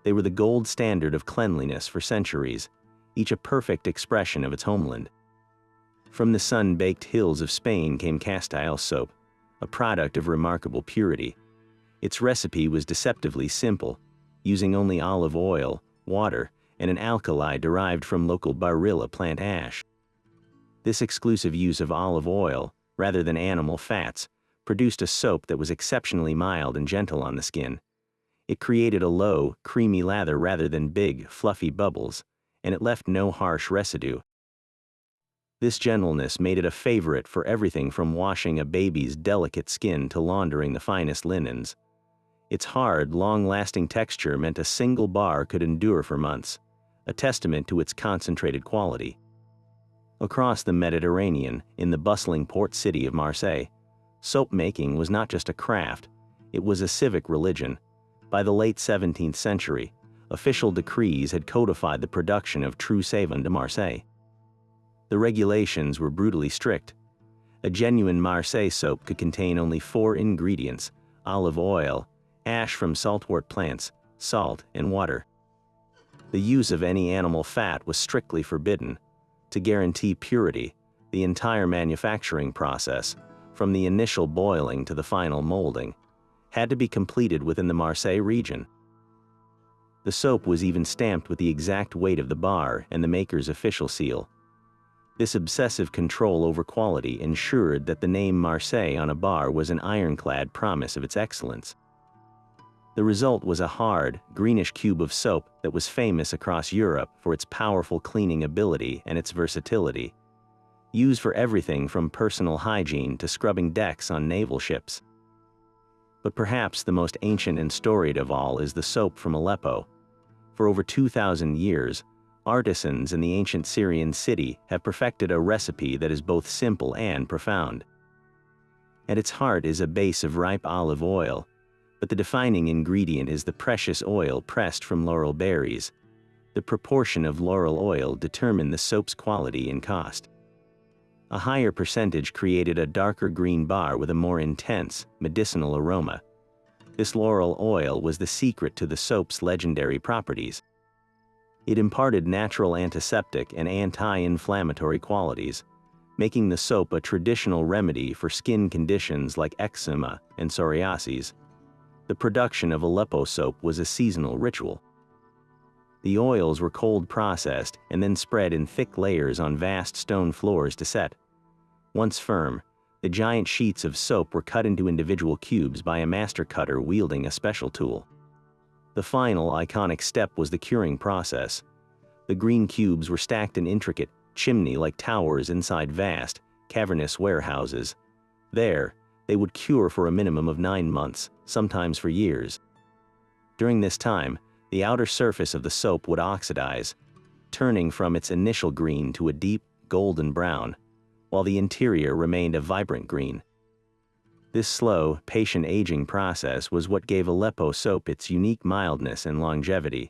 They were the gold standard of cleanliness for centuries, each a perfect expression of its homeland. From the sun-baked hills of Spain came Castile soap, a product of remarkable purity. Its recipe was deceptively simple, using only olive oil, water, and an alkali derived from local barilla plant ash. This exclusive use of olive oil, rather than animal fats, produced a soap that was exceptionally mild and gentle on the skin. It created a low, creamy lather rather than big, fluffy bubbles, and it left no harsh residue. This gentleness made it a favorite for everything from washing a baby's delicate skin to laundering the finest linens. Its hard, long-lasting texture meant a single bar could endure for months, a testament to its concentrated quality. Across the Mediterranean, in the bustling port city of Marseille, soap making was not just a craft, it was a civic religion. By the late 17th century, official decrees had codified the production of true savon de Marseille. The regulations were brutally strict. A genuine Marseille soap could contain only 4 ingredients: olive oil, ash from saltwort plants, salt, and water. The use of any animal fat was strictly forbidden. To guarantee purity, the entire manufacturing process, from the initial boiling to the final molding, had to be completed within the Marseille region. The soap was even stamped with the exact weight of the bar and the maker's official seal. This obsessive control over quality ensured that the name Marseille on a bar was an ironclad promise of its excellence. The result was a hard, greenish cube of soap that was famous across Europe for its powerful cleaning ability and its versatility, used for everything from personal hygiene to scrubbing decks on naval ships. But perhaps the most ancient and storied of all is the soap from Aleppo. For over 2,000 years, artisans in the ancient Syrian city have perfected a recipe that is both simple and profound. At its heart is a base of ripe olive oil, but the defining ingredient is the precious oil pressed from laurel berries. The proportion of laurel oil determined the soap's quality and cost. A higher percentage created a darker green bar with a more intense, medicinal aroma. This laurel oil was the secret to the soap's legendary properties. It imparted natural antiseptic and anti-inflammatory qualities, making the soap a traditional remedy for skin conditions like eczema and psoriasis. The production of Aleppo soap was a seasonal ritual. The oils were cold processed and then spread in thick layers on vast stone floors to set. Once firm, the giant sheets of soap were cut into individual cubes by a master cutter wielding a special tool. The final iconic step was the curing process. The green cubes were stacked in intricate, chimney-like towers inside vast, cavernous warehouses. There, they would cure for a minimum of 9 months, sometimes for years. During this time, the outer surface of the soap would oxidize, turning from its initial green to a deep, golden brown, while the interior remained a vibrant green. This slow, patient aging process was what gave Aleppo soap its unique mildness and longevity.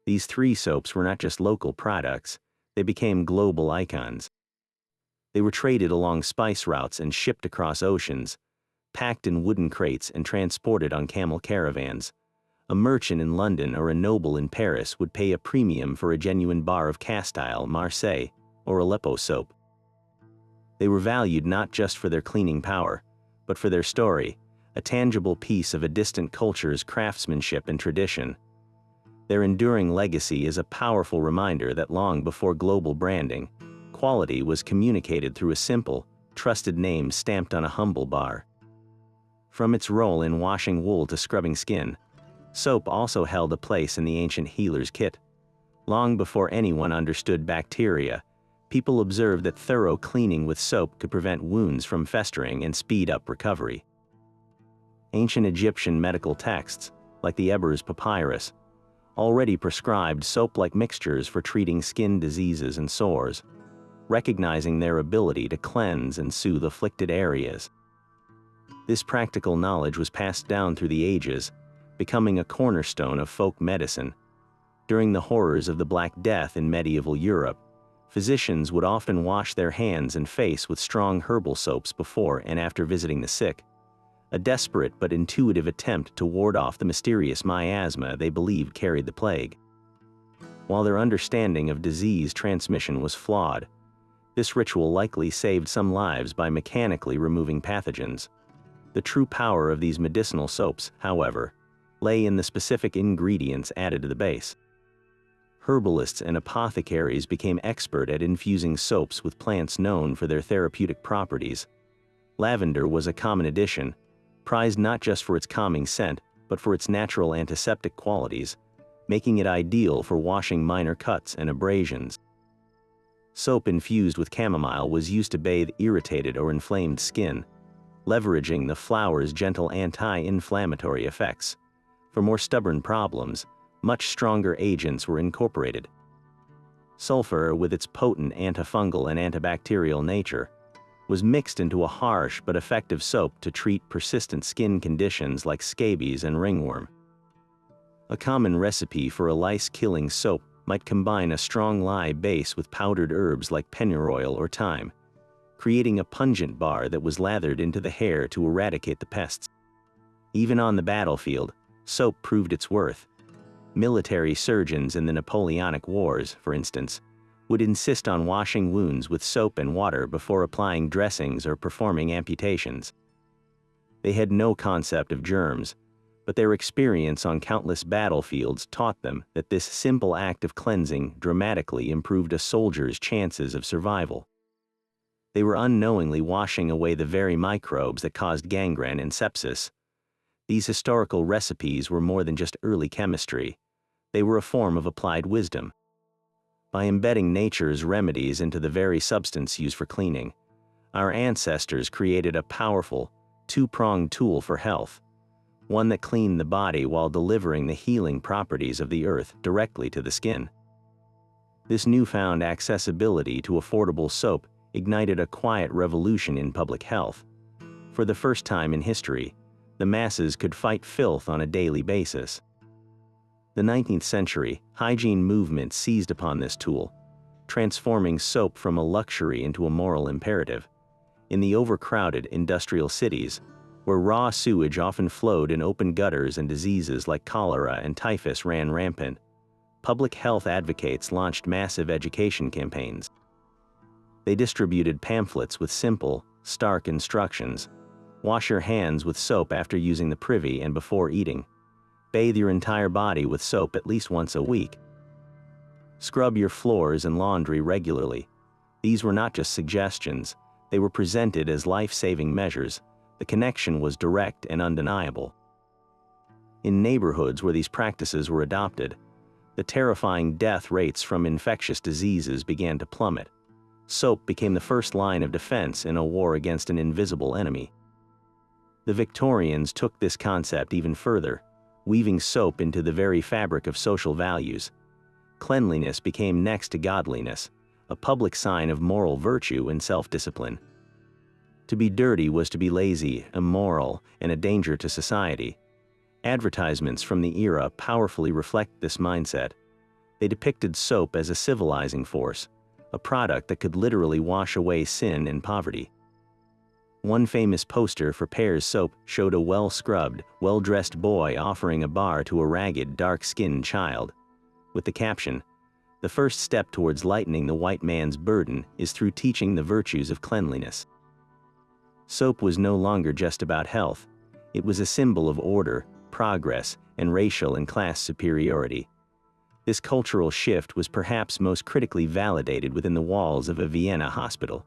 These 3 soaps were not just local products, they became global icons. They were traded along spice routes and shipped across oceans, packed in wooden crates and transported on camel caravans. A merchant in London or a noble in Paris would pay a premium for a genuine bar of Castile, Marseille, or Aleppo soap. They were valued not just for their cleaning power, but for their story, a tangible piece of a distant culture's craftsmanship and tradition. Their enduring legacy is a powerful reminder that long before global branding, quality was communicated through a simple, trusted name stamped on a humble bar. From its role in washing wool to scrubbing skin, soap also held a place in the ancient healer's kit. Long before anyone understood bacteria, people observed that thorough cleaning with soap could prevent wounds from festering and speed up recovery. Ancient Egyptian medical texts, like the Ebers Papyrus, already prescribed soap-like mixtures for treating skin diseases and sores, recognizing their ability to cleanse and soothe afflicted areas. This practical knowledge was passed down through the ages, becoming a cornerstone of folk medicine. During the horrors of the Black Death in medieval Europe, physicians would often wash their hands and face with strong herbal soaps before and after visiting the sick, a desperate but intuitive attempt to ward off the mysterious miasma they believed carried the plague. While their understanding of disease transmission was flawed, this ritual likely saved some lives by mechanically removing pathogens. The true power of these medicinal soaps, however, lay in the specific ingredients added to the base. Herbalists and apothecaries became expert at infusing soaps with plants known for their therapeutic properties. Lavender was a common addition, prized not just for its calming scent, but for its natural antiseptic qualities, making it ideal for washing minor cuts and abrasions. Soap infused with chamomile was used to bathe irritated or inflamed skin, leveraging the flower's gentle anti-inflammatory effects. For more stubborn problems, much stronger agents were incorporated. Sulfur, with its potent antifungal and antibacterial nature, was mixed into a harsh but effective soap to treat persistent skin conditions like scabies and ringworm. A common recipe for a lice-killing soap might combine a strong lye base with powdered herbs like pennyroyal or thyme, creating a pungent bar that was lathered into the hair to eradicate the pests. Even on the battlefield, soap proved its worth. Military surgeons in the Napoleonic Wars, for instance, would insist on washing wounds with soap and water before applying dressings or performing amputations. They had no concept of germs, but their experience on countless battlefields taught them that this simple act of cleansing dramatically improved a soldier's chances of survival. They were unknowingly washing away the very microbes that caused gangrene and sepsis. These historical recipes were more than just early chemistry. They were a form of applied wisdom. By embedding nature's remedies into the very substance used for cleaning, our ancestors created a powerful, two-pronged tool for health, one that cleaned the body while delivering the healing properties of the earth directly to the skin. This newfound accessibility to affordable soap ignited a quiet revolution in public health. For the first time in history, the masses could fight filth on a daily basis. The 19th century hygiene movement seized upon this tool, transforming soap from a luxury into a moral imperative. In the overcrowded industrial cities, where raw sewage often flowed in open gutters and diseases like cholera and typhus ran rampant, public health advocates launched massive education campaigns. They distributed pamphlets with simple, stark instructions. Wash your hands with soap after using the privy and before eating. Bathe your entire body with soap at least once a week. Scrub your floors and laundry regularly. These were not just suggestions, they were presented as life-saving measures. The connection was direct and undeniable. In neighborhoods where these practices were adopted, the terrifying death rates from infectious diseases began to plummet. Soap became the first line of defense in a war against an invisible enemy. The Victorians took this concept even further, weaving soap into the very fabric of social values. Cleanliness became next to godliness, a public sign of moral virtue and self-discipline. To be dirty was to be lazy, immoral, and a danger to society. Advertisements from the era powerfully reflect this mindset. They depicted soap as a civilizing force, a product that could literally wash away sin and poverty. One famous poster for Pear's soap showed a well-scrubbed, well-dressed boy offering a bar to a ragged, dark-skinned child, with the caption, "The first step towards lightening the white man's burden is through teaching the virtues of cleanliness." Soap was no longer just about health. It was a symbol of order, progress, and racial and class superiority. This cultural shift was perhaps most critically validated within the walls of a Vienna hospital.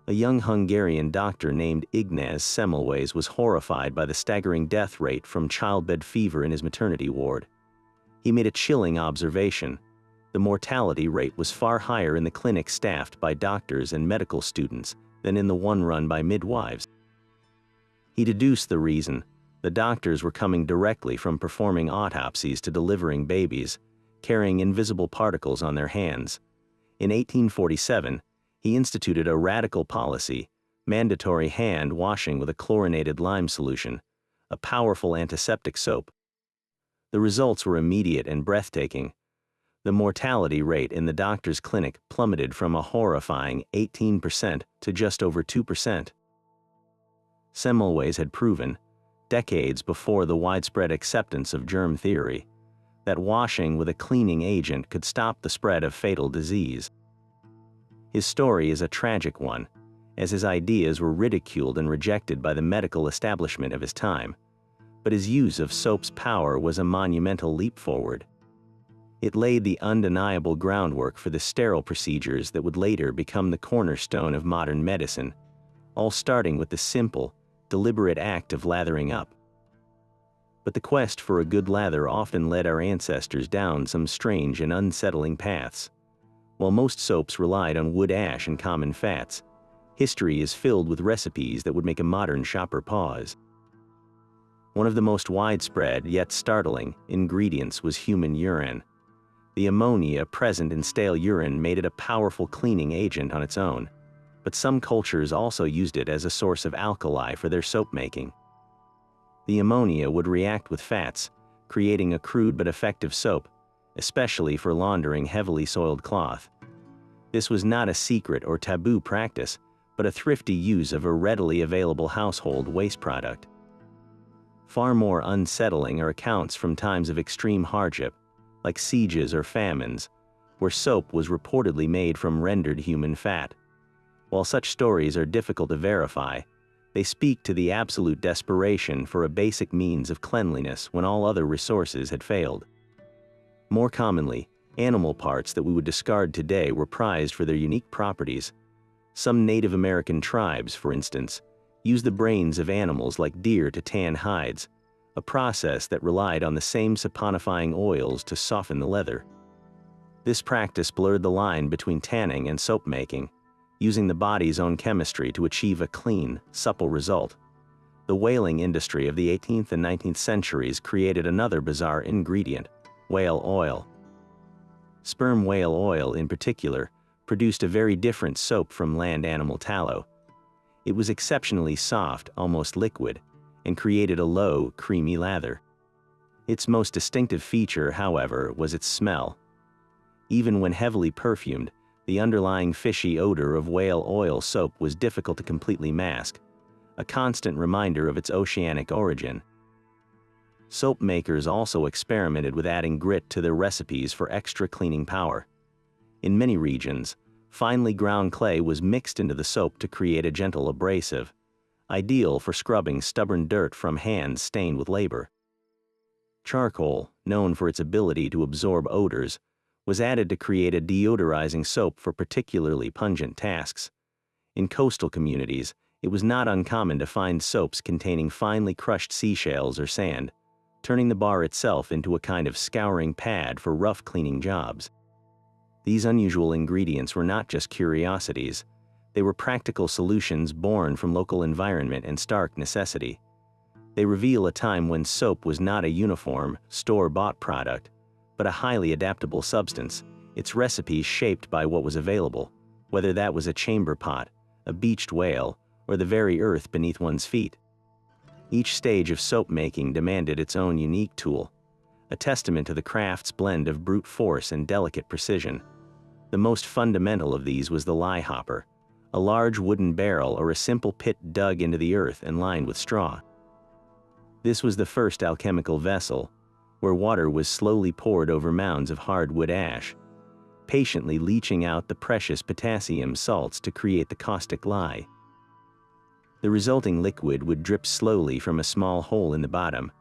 A young Hungarian doctor named Ignaz Semmelweis was horrified by the staggering death rate from childbed fever in his maternity ward. He made a chilling observation. The mortality rate was far higher in the clinic staffed by doctors and medical students than in the one run by midwives. He deduced the reason. The doctors were coming directly from performing autopsies to delivering babies, carrying invisible particles on their hands. In 1847, he instituted a radical policy, mandatory hand washing with a chlorinated lime solution, a powerful antiseptic soap. The results were immediate and breathtaking. The mortality rate in the doctor's clinic plummeted from a horrifying 18% to just over 2%. Semmelweis had proven, decades before the widespread acceptance of germ theory, that washing with a cleaning agent could stop the spread of fatal disease. His story is a tragic one, as his ideas were ridiculed and rejected by the medical establishment of his time, but his use of soap's power was a monumental leap forward. It laid the undeniable groundwork for the sterile procedures that would later become the cornerstone of modern medicine, all starting with the simple, deliberate act of lathering up. But the quest for a good lather often led our ancestors down some strange and unsettling paths. While most soaps relied on wood ash and common fats, history is filled with recipes that would make a modern shopper pause. One of the most widespread, yet startling, ingredients was human urine. The ammonia present in stale urine made it a powerful cleaning agent on its own, but some cultures also used it as a source of alkali for their soap making. The ammonia would react with fats, creating a crude but effective soap, especially for laundering heavily soiled cloth. This was not a secret or taboo practice, but a thrifty use of a readily available household waste product. Far more unsettling are accounts from times of extreme hardship, like sieges or famines, where soap was reportedly made from rendered human fat. While such stories are difficult to verify, they speak to the absolute desperation for a basic means of cleanliness when all other resources had failed. More commonly, animal parts that we would discard today were prized for their unique properties. Some Native American tribes, for instance, used the brains of animals like deer to tan hides, a process that relied on the same saponifying oils to soften the leather. This practice blurred the line between tanning and soap making, using the body's own chemistry to achieve a clean, supple result. The whaling industry of the 18th and 19th centuries created another bizarre ingredient: whale oil. Sperm whale oil, in particular, produced a very different soap from land animal tallow. It was exceptionally soft, almost liquid, and created a low, creamy lather. Its most distinctive feature, however, was its smell. Even when heavily perfumed, the underlying fishy odor of whale oil soap was difficult to completely mask, a constant reminder of its oceanic origin. Soap makers also experimented with adding grit to their recipes for extra cleaning power. In many regions, finely ground clay was mixed into the soap to create a gentle abrasive, ideal for scrubbing stubborn dirt from hands stained with labor. Charcoal, known for its ability to absorb odors, was added to create a deodorizing soap for particularly pungent tasks. In coastal communities, it was not uncommon to find soaps containing finely crushed seashells or sand, turning the bar itself into a kind of scouring pad for rough cleaning jobs. These unusual ingredients were not just curiosities, they were practical solutions born from local environment and stark necessity. They reveal a time when soap was not a uniform, store-bought product, but a highly adaptable substance, its recipes shaped by what was available, whether that was a chamber pot, a beached whale, or the very earth beneath one's feet. Each stage of soap making demanded its own unique tool, a testament to the craft's blend of brute force and delicate precision. The most fundamental of these was the lye hopper, a large wooden barrel or a simple pit dug into the earth and lined with straw. This was the first alchemical vessel, where water was slowly poured over mounds of hardwood ash, patiently leaching out the precious potassium salts to create the caustic lye. The resulting liquid would drip slowly from a small hole in the bottom,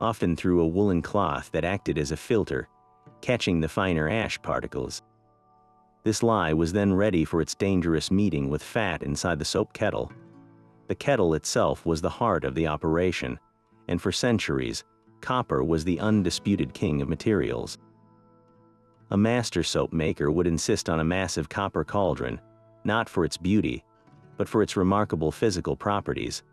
often through a woolen cloth that acted as a filter, catching the finer ash particles. This lye was then ready for its dangerous meeting with fat inside the soap kettle. The kettle itself was the heart of the operation, and for centuries, copper was the undisputed king of materials. A master soap maker would insist on a massive copper cauldron, not for its beauty, but for its remarkable physical properties.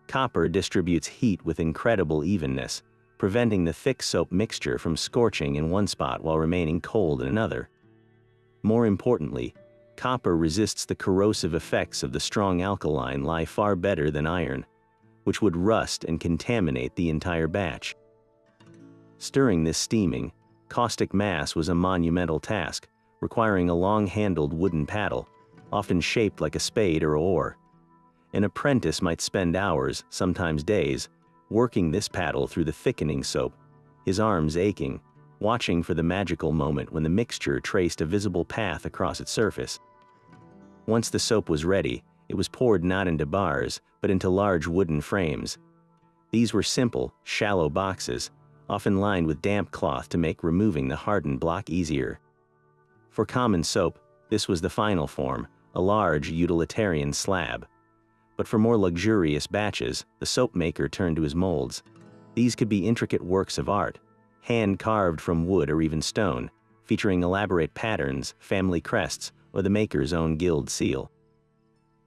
Copper distributes heat with incredible evenness, preventing the thick soap mixture from scorching in one spot while remaining cold in another. More importantly, copper resists the corrosive effects of the strong alkaline lye far better than iron, which would rust and contaminate the entire batch. Stirring this steaming, caustic mass was a monumental task, requiring a long-handled wooden paddle, often shaped like a spade or oar. An apprentice might spend hours, sometimes days, working this paddle through the thickening soap, his arms aching, watching for the magical moment when the mixture traced a visible path across its surface. Once the soap was ready, it was poured not into bars, but into large wooden frames. These were simple, shallow boxes, often lined with damp cloth to make removing the hardened block easier. For common soap, this was the final form, a large utilitarian slab. But for more luxurious batches, the soap maker turned to his molds. These could be intricate works of art, hand-carved from wood or even stone, featuring elaborate patterns, family crests, or the maker's own guild seal.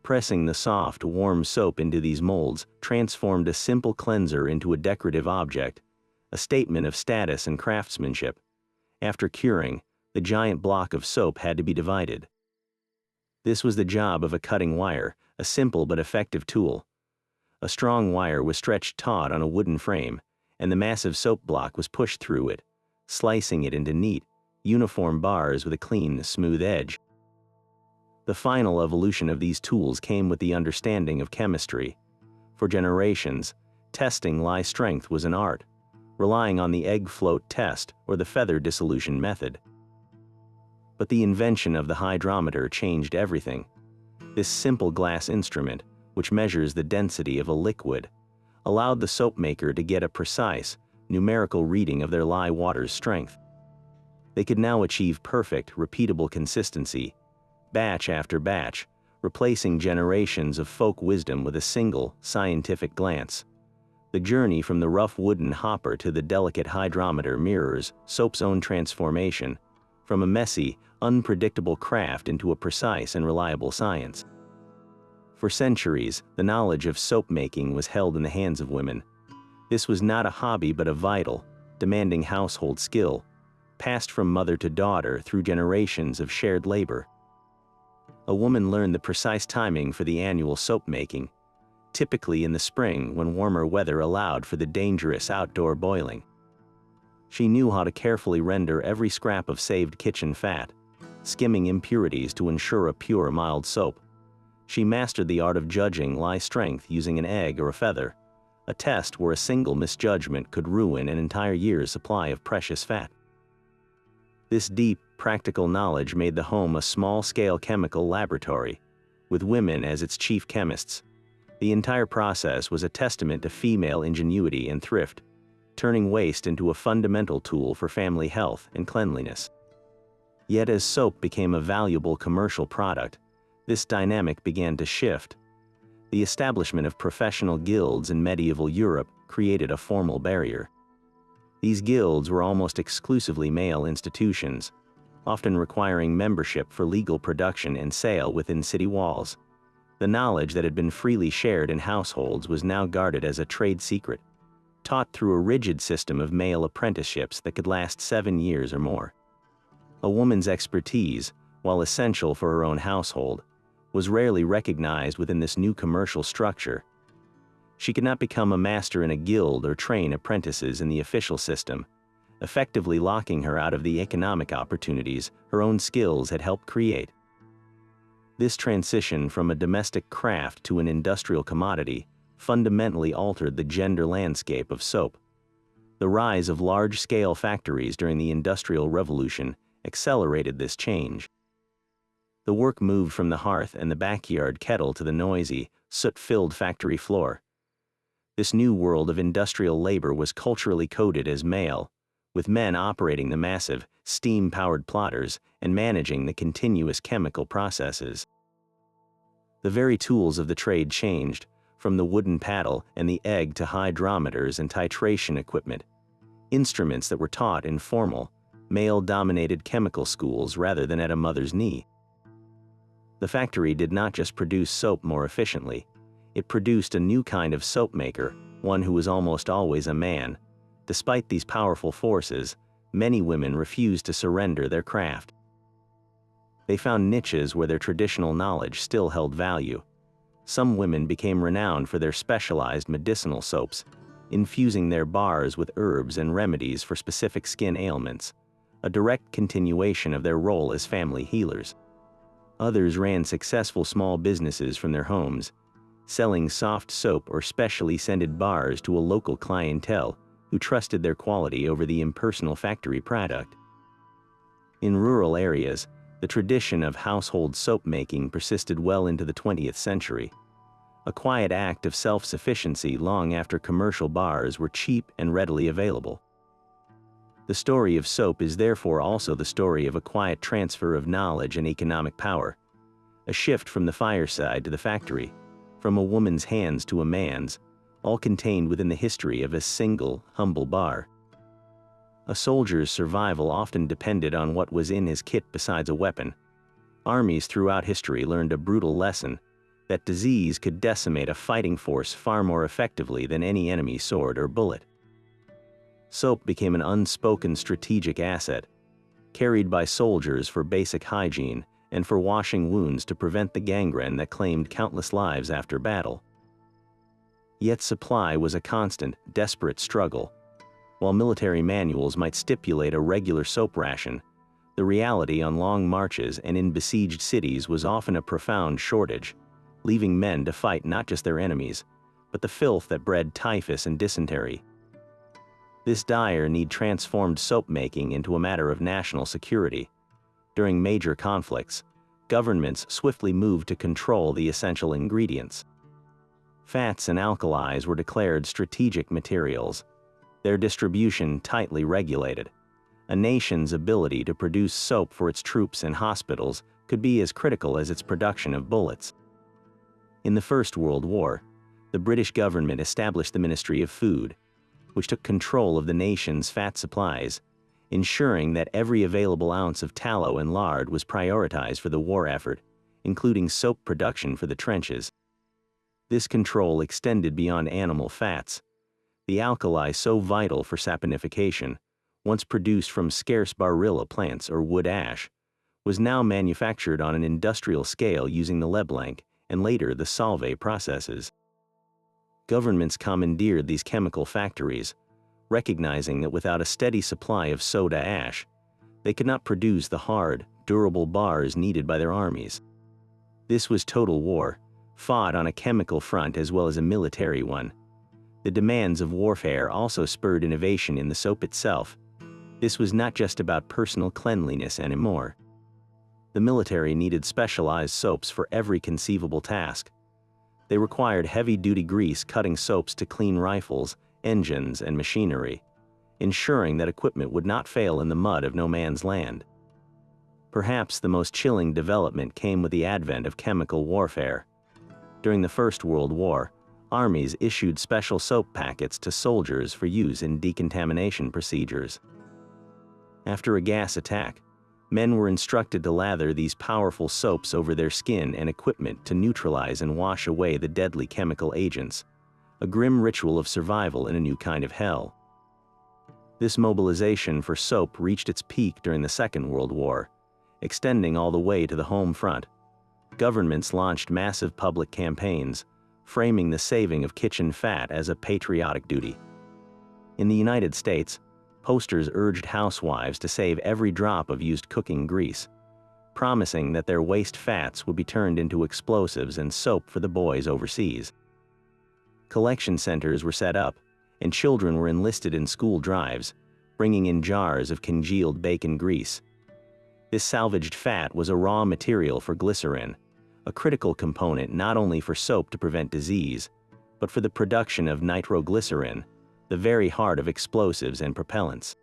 Pressing the soft, warm soap into these molds transformed a simple cleanser into a decorative object, a statement of status and craftsmanship. After curing, the giant block of soap had to be divided. This was the job of a cutting wire, a simple but effective tool. A strong wire was stretched taut on a wooden frame, and the massive soap block was pushed through it, slicing it into neat, uniform bars with a clean, smooth edge. The final evolution of these tools came with the understanding of chemistry. For generations, testing lye strength was an art, relying on the egg float test or the feather dissolution method. But the invention of the hydrometer changed everything. This simple glass instrument, which measures the density of a liquid, allowed the soap maker to get a precise, numerical reading of their lye water's strength. They could now achieve perfect, repeatable consistency, batch after batch, replacing generations of folk wisdom with a single, scientific glance. The journey from the rough wooden hopper to the delicate hydrometer mirrors soap's own transformation, from a messy, unpredictable craft into a precise and reliable science. For centuries, the knowledge of soap making was held in the hands of women. This was not a hobby but a vital, demanding household skill, passed from mother to daughter through generations of shared labor. A woman learned the precise timing for the annual soap making, typically in the spring when warmer weather allowed for the dangerous outdoor boiling. She knew how to carefully render every scrap of saved kitchen fat, skimming impurities to ensure a pure, mild soap. She mastered the art of judging lye strength using an egg or a feather, a test where a single misjudgment could ruin an entire year's supply of precious fat. This deep, practical knowledge made the home a small-scale chemical laboratory, with women as its chief chemists. The entire process was a testament to female ingenuity and thrift, turning waste into a fundamental tool for family health and cleanliness. Yet as soap became a valuable commercial product, this dynamic began to shift. The establishment of professional guilds in medieval Europe created a formal barrier. These guilds were almost exclusively male institutions, often requiring membership for legal production and sale within city walls. The knowledge that had been freely shared in households was now guarded as a trade secret, taught through a rigid system of male apprenticeships that could last 7 years or more. A woman's expertise, while essential for her own household, was rarely recognized within this new commercial structure. She could not become a master in a guild or train apprentices in the official system, effectively locking her out of the economic opportunities her own skills had helped create. This transition from a domestic craft to an industrial commodity fundamentally altered the gender landscape of soap. The rise of large-scale factories during the Industrial Revolution accelerated this change. The work moved from the hearth and the backyard kettle to the noisy, soot-filled factory floor. This new world of industrial labor was culturally coded as male, with men operating the massive, steam-powered plotters and managing the continuous chemical processes. The very tools of the trade changed, from the wooden paddle and the egg to hydrometers and titration equipment, instruments that were taught in formal, male-dominated chemical schools rather than at a mother's knee. The factory did not just produce soap more efficiently, it produced a new kind of soap maker, one who was almost always a man. Despite these powerful forces, many women refused to surrender their craft. They found niches where their traditional knowledge still held value. Some women became renowned for their specialized medicinal soaps, infusing their bars with herbs and remedies for specific skin ailments, a direct continuation of their role as family healers. Others ran successful small businesses from their homes, selling soft soap or specially scented bars to a local clientele who trusted their quality over the impersonal factory product. In rural areas, the tradition of household soap making persisted well into the 20th century, a quiet act of self-sufficiency long after commercial bars were cheap and readily available. The story of soap is therefore also the story of a quiet transfer of knowledge and economic power, a shift from the fireside to the factory, from a woman's hands to a man's, all contained within the history of a single, humble bar. A soldier's survival often depended on what was in his kit besides a weapon. Armies throughout history learned a brutal lesson: that disease could decimate a fighting force far more effectively than any enemy sword or bullet. Soap became an unspoken strategic asset, carried by soldiers for basic hygiene and for washing wounds to prevent the gangrene that claimed countless lives after battle. Yet supply was a constant, desperate struggle. While military manuals might stipulate a regular soap ration, the reality on long marches and in besieged cities was often a profound shortage, leaving men to fight not just their enemies, but the filth that bred typhus and dysentery. This dire need transformed soap making into a matter of national security. During major conflicts, governments swiftly moved to control the essential ingredients. Fats and alkalis were declared strategic materials, their distribution tightly regulated. A nation's ability to produce soap for its troops and hospitals could be as critical as its production of bullets. In the First World War, the British government established the Ministry of Food, which took control of the nation's fat supplies, ensuring that every available ounce of tallow and lard was prioritized for the war effort, including soap production for the trenches. This control extended beyond animal fats. The alkali so vital for saponification, once produced from scarce barilla plants or wood ash, was now manufactured on an industrial scale using the Leblanc and later the Solvay processes. Governments commandeered these chemical factories, recognizing that without a steady supply of soda ash, they could not produce the hard, durable bars needed by their armies. This was total war, fought on a chemical front as well as a military one. The demands of warfare also spurred innovation in the soap itself. This was not just about personal cleanliness anymore. The military needed specialized soaps for every conceivable task. They required heavy-duty grease-cutting soaps to clean rifles, engines, and machinery, ensuring that equipment would not fail in the mud of no man's land. Perhaps the most chilling development came with the advent of chemical warfare. During the First World War, armies issued special soap packets to soldiers for use in decontamination procedures. After a gas attack, men were instructed to lather these powerful soaps over their skin and equipment to neutralize and wash away the deadly chemical agents, a grim ritual of survival in a new kind of hell. This mobilization for soap reached its peak during the Second World War, extending all the way to the home front. Governments launched massive public campaigns, framing the saving of kitchen fat as a patriotic duty. In the United States, posters urged housewives to save every drop of used cooking grease, promising that their waste fats would be turned into explosives and soap for the boys overseas. Collection centers were set up, and children were enlisted in school drives, bringing in jars of congealed bacon grease. This salvaged fat was a raw material for glycerin, a critical component not only for soap to prevent disease, but for the production of nitroglycerin, the very heart of explosives and propellants.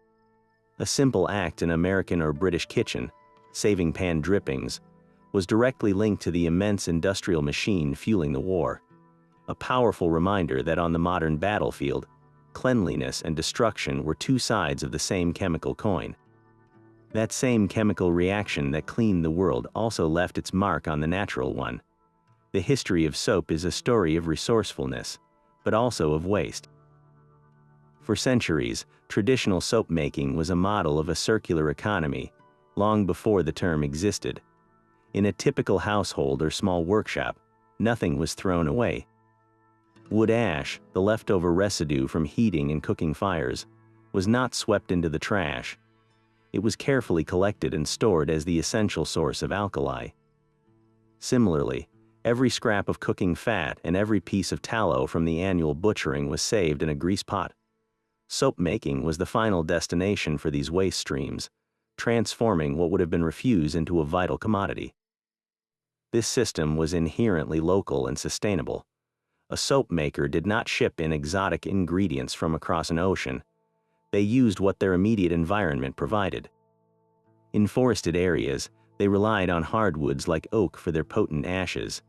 A simple act in American or British kitchen, saving pan drippings, was directly linked to the immense industrial machine fueling the war, a powerful reminder that on the modern battlefield, cleanliness and destruction were two sides of the same chemical coin. That same chemical reaction that cleaned the world also left its mark on the natural one. The history of soap is a story of resourcefulness, but also of waste. For centuries, traditional soap making was a model of a circular economy, long before the term existed. In a typical household or small workshop, nothing was thrown away. Wood ash, the leftover residue from heating and cooking fires, was not swept into the trash. It was carefully collected and stored as the essential source of alkali. Similarly, every scrap of cooking fat and every piece of tallow from the annual butchering was saved in a grease pot. Soap making was the final destination for these waste streams, transforming what would have been refuse into a vital commodity. This system was inherently local and sustainable. A soap maker did not ship in exotic ingredients from across an ocean. They used what their immediate environment provided. In forested areas, they relied on hardwoods like oak for their potent ashes.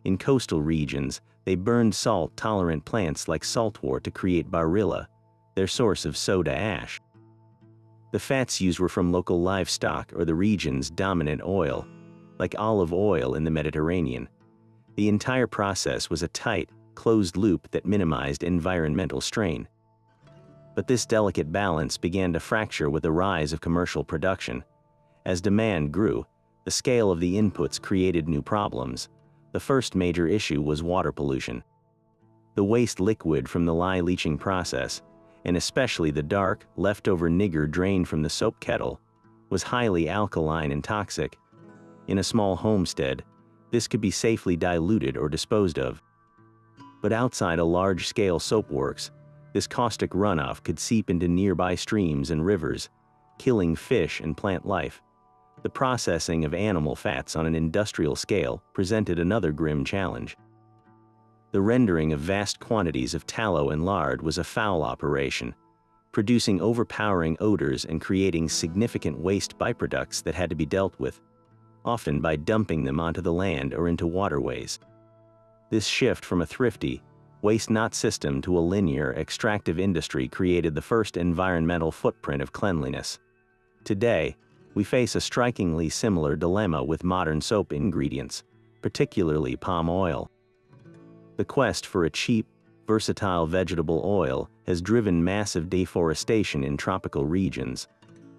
In coastal regions, they burned salt-tolerant plants like saltwort to create barilla, their source of soda ash. The fats used were from local livestock or the region's dominant oil, like olive oil in the Mediterranean. The entire process was a tight, closed loop that minimized environmental strain. But this delicate balance began to fracture with the rise of commercial production. As demand grew, the scale of the inputs created new problems. The first major issue was water pollution. The waste liquid from the lye leaching process, and especially the dark, leftover nigger drained from the soap kettle, was highly alkaline and toxic. In a small homestead, this could be safely diluted or disposed of. But outside a large-scale soap works, this caustic runoff could seep into nearby streams and rivers, killing fish and plant life. The processing of animal fats on an industrial scale presented another grim challenge. The rendering of vast quantities of tallow and lard was a foul operation, producing overpowering odors and creating significant waste byproducts that had to be dealt with, often by dumping them onto the land or into waterways. This shift from a thrifty, waste-not system to a linear, extractive industry created the first environmental footprint of cleanliness. Today, we face a strikingly similar dilemma with modern soap ingredients, particularly palm oil. The quest for a cheap, versatile vegetable oil has driven massive deforestation in tropical regions,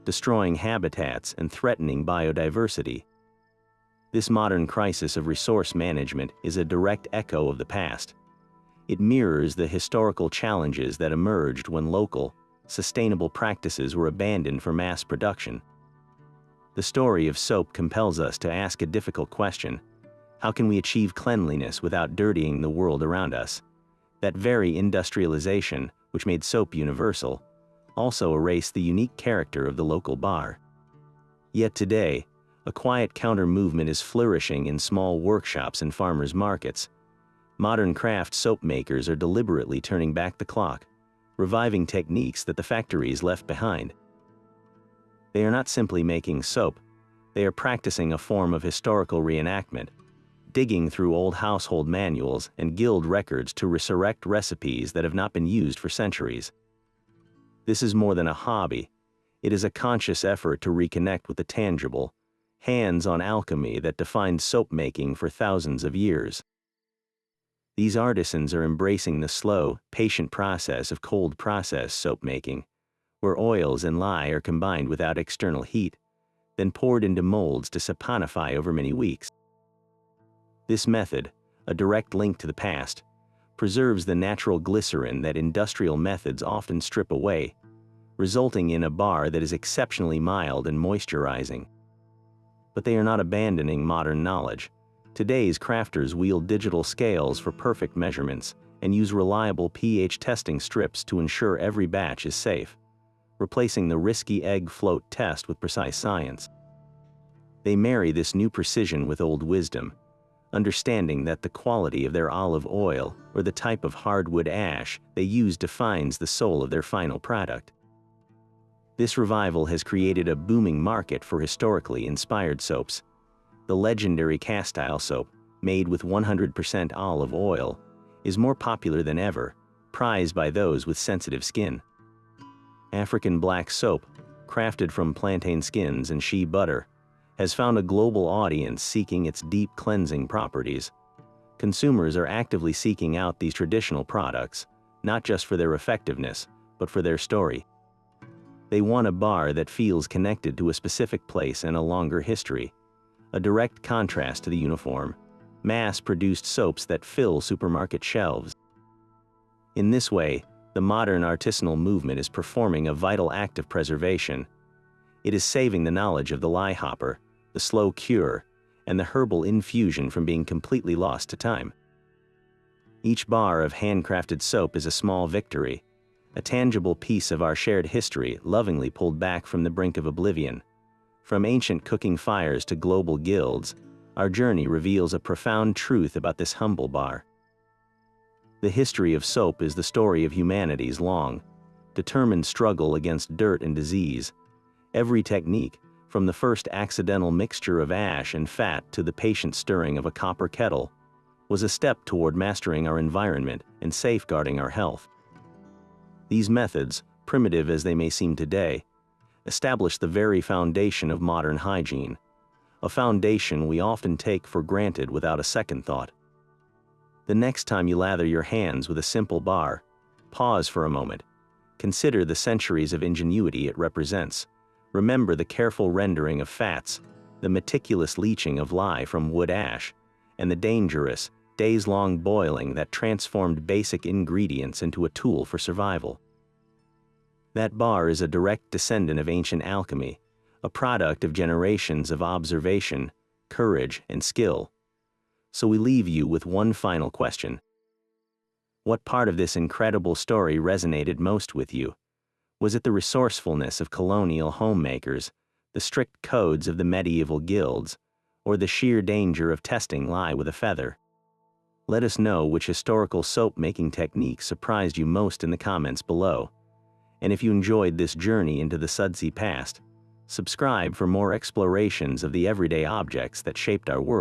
destroying habitats and threatening biodiversity. This modern crisis of resource management is a direct echo of the past. It mirrors the historical challenges that emerged when local, sustainable practices were abandoned for mass production. The story of soap compels us to ask a difficult question: how can we achieve cleanliness without dirtying the world around us? That very industrialization, which made soap universal, also erased the unique character of the local bar. Yet today, a quiet counter-movement is flourishing in small workshops and farmers' markets. Modern craft soap makers are deliberately turning back the clock, reviving techniques that the factories left behind. They are not simply making soap, they are practicing a form of historical reenactment, digging through old household manuals and guild records to resurrect recipes that have not been used for centuries. This is more than a hobby, it is a conscious effort to reconnect with the tangible, hands-on alchemy that defined soap making for thousands of years. These artisans are embracing the slow, patient process of cold process soap making, where oils and lye are combined without external heat, then poured into molds to saponify over many weeks. This method, a direct link to the past, preserves the natural glycerin that industrial methods often strip away, resulting in a bar that is exceptionally mild and moisturizing. But they are not abandoning modern knowledge. Today's crafters wield digital scales for perfect measurements and use reliable pH testing strips to ensure every batch is safe, replacing the risky egg float test with precise science. They marry this new precision with old wisdom, understanding that the quality of their olive oil or the type of hardwood ash they use defines the soul of their final product. This revival has created a booming market for historically inspired soaps. The legendary castile soap, made with 100% olive oil, is more popular than ever, prized by those with sensitive skin. African black soap, crafted from plantain skins and shea butter, has found a global audience seeking its deep cleansing properties. Consumers are actively seeking out these traditional products, not just for their effectiveness, but for their story. They want a bar that feels connected to a specific place and a longer history, a direct contrast to the uniform, mass-produced soaps that fill supermarket shelves. In this way, the modern artisanal movement is performing a vital act of preservation. It is saving the knowledge of the lye hopper, the slow cure, and the herbal infusion from being completely lost to time. Each bar of handcrafted soap is a small victory, a tangible piece of our shared history lovingly pulled back from the brink of oblivion. From ancient cooking fires to global guilds, our journey reveals a profound truth about this humble bar. The history of soap is the story of humanity's long, determined struggle against dirt and disease. Every technique, from the first accidental mixture of ash and fat to the patient stirring of a copper kettle, was a step toward mastering our environment and safeguarding our health. These methods, primitive as they may seem today, establish the very foundation of modern hygiene, a foundation we often take for granted without a second thought. The next time you lather your hands with a simple bar, pause for a moment. Consider the centuries of ingenuity it represents. Remember the careful rendering of fats, the meticulous leaching of lye from wood ash, and the dangerous, days-long boiling that transformed basic ingredients into a tool for survival. That bar is a direct descendant of ancient alchemy, a product of generations of observation, courage, and skill. So we leave you with one final question. What part of this incredible story resonated most with you? Was it the resourcefulness of colonial homemakers, the strict codes of the medieval guilds, or the sheer danger of testing lye with a feather? Let us know which historical soap-making technique surprised you most in the comments below. And if you enjoyed this journey into the sudsy past, subscribe for more explorations of the everyday objects that shaped our world.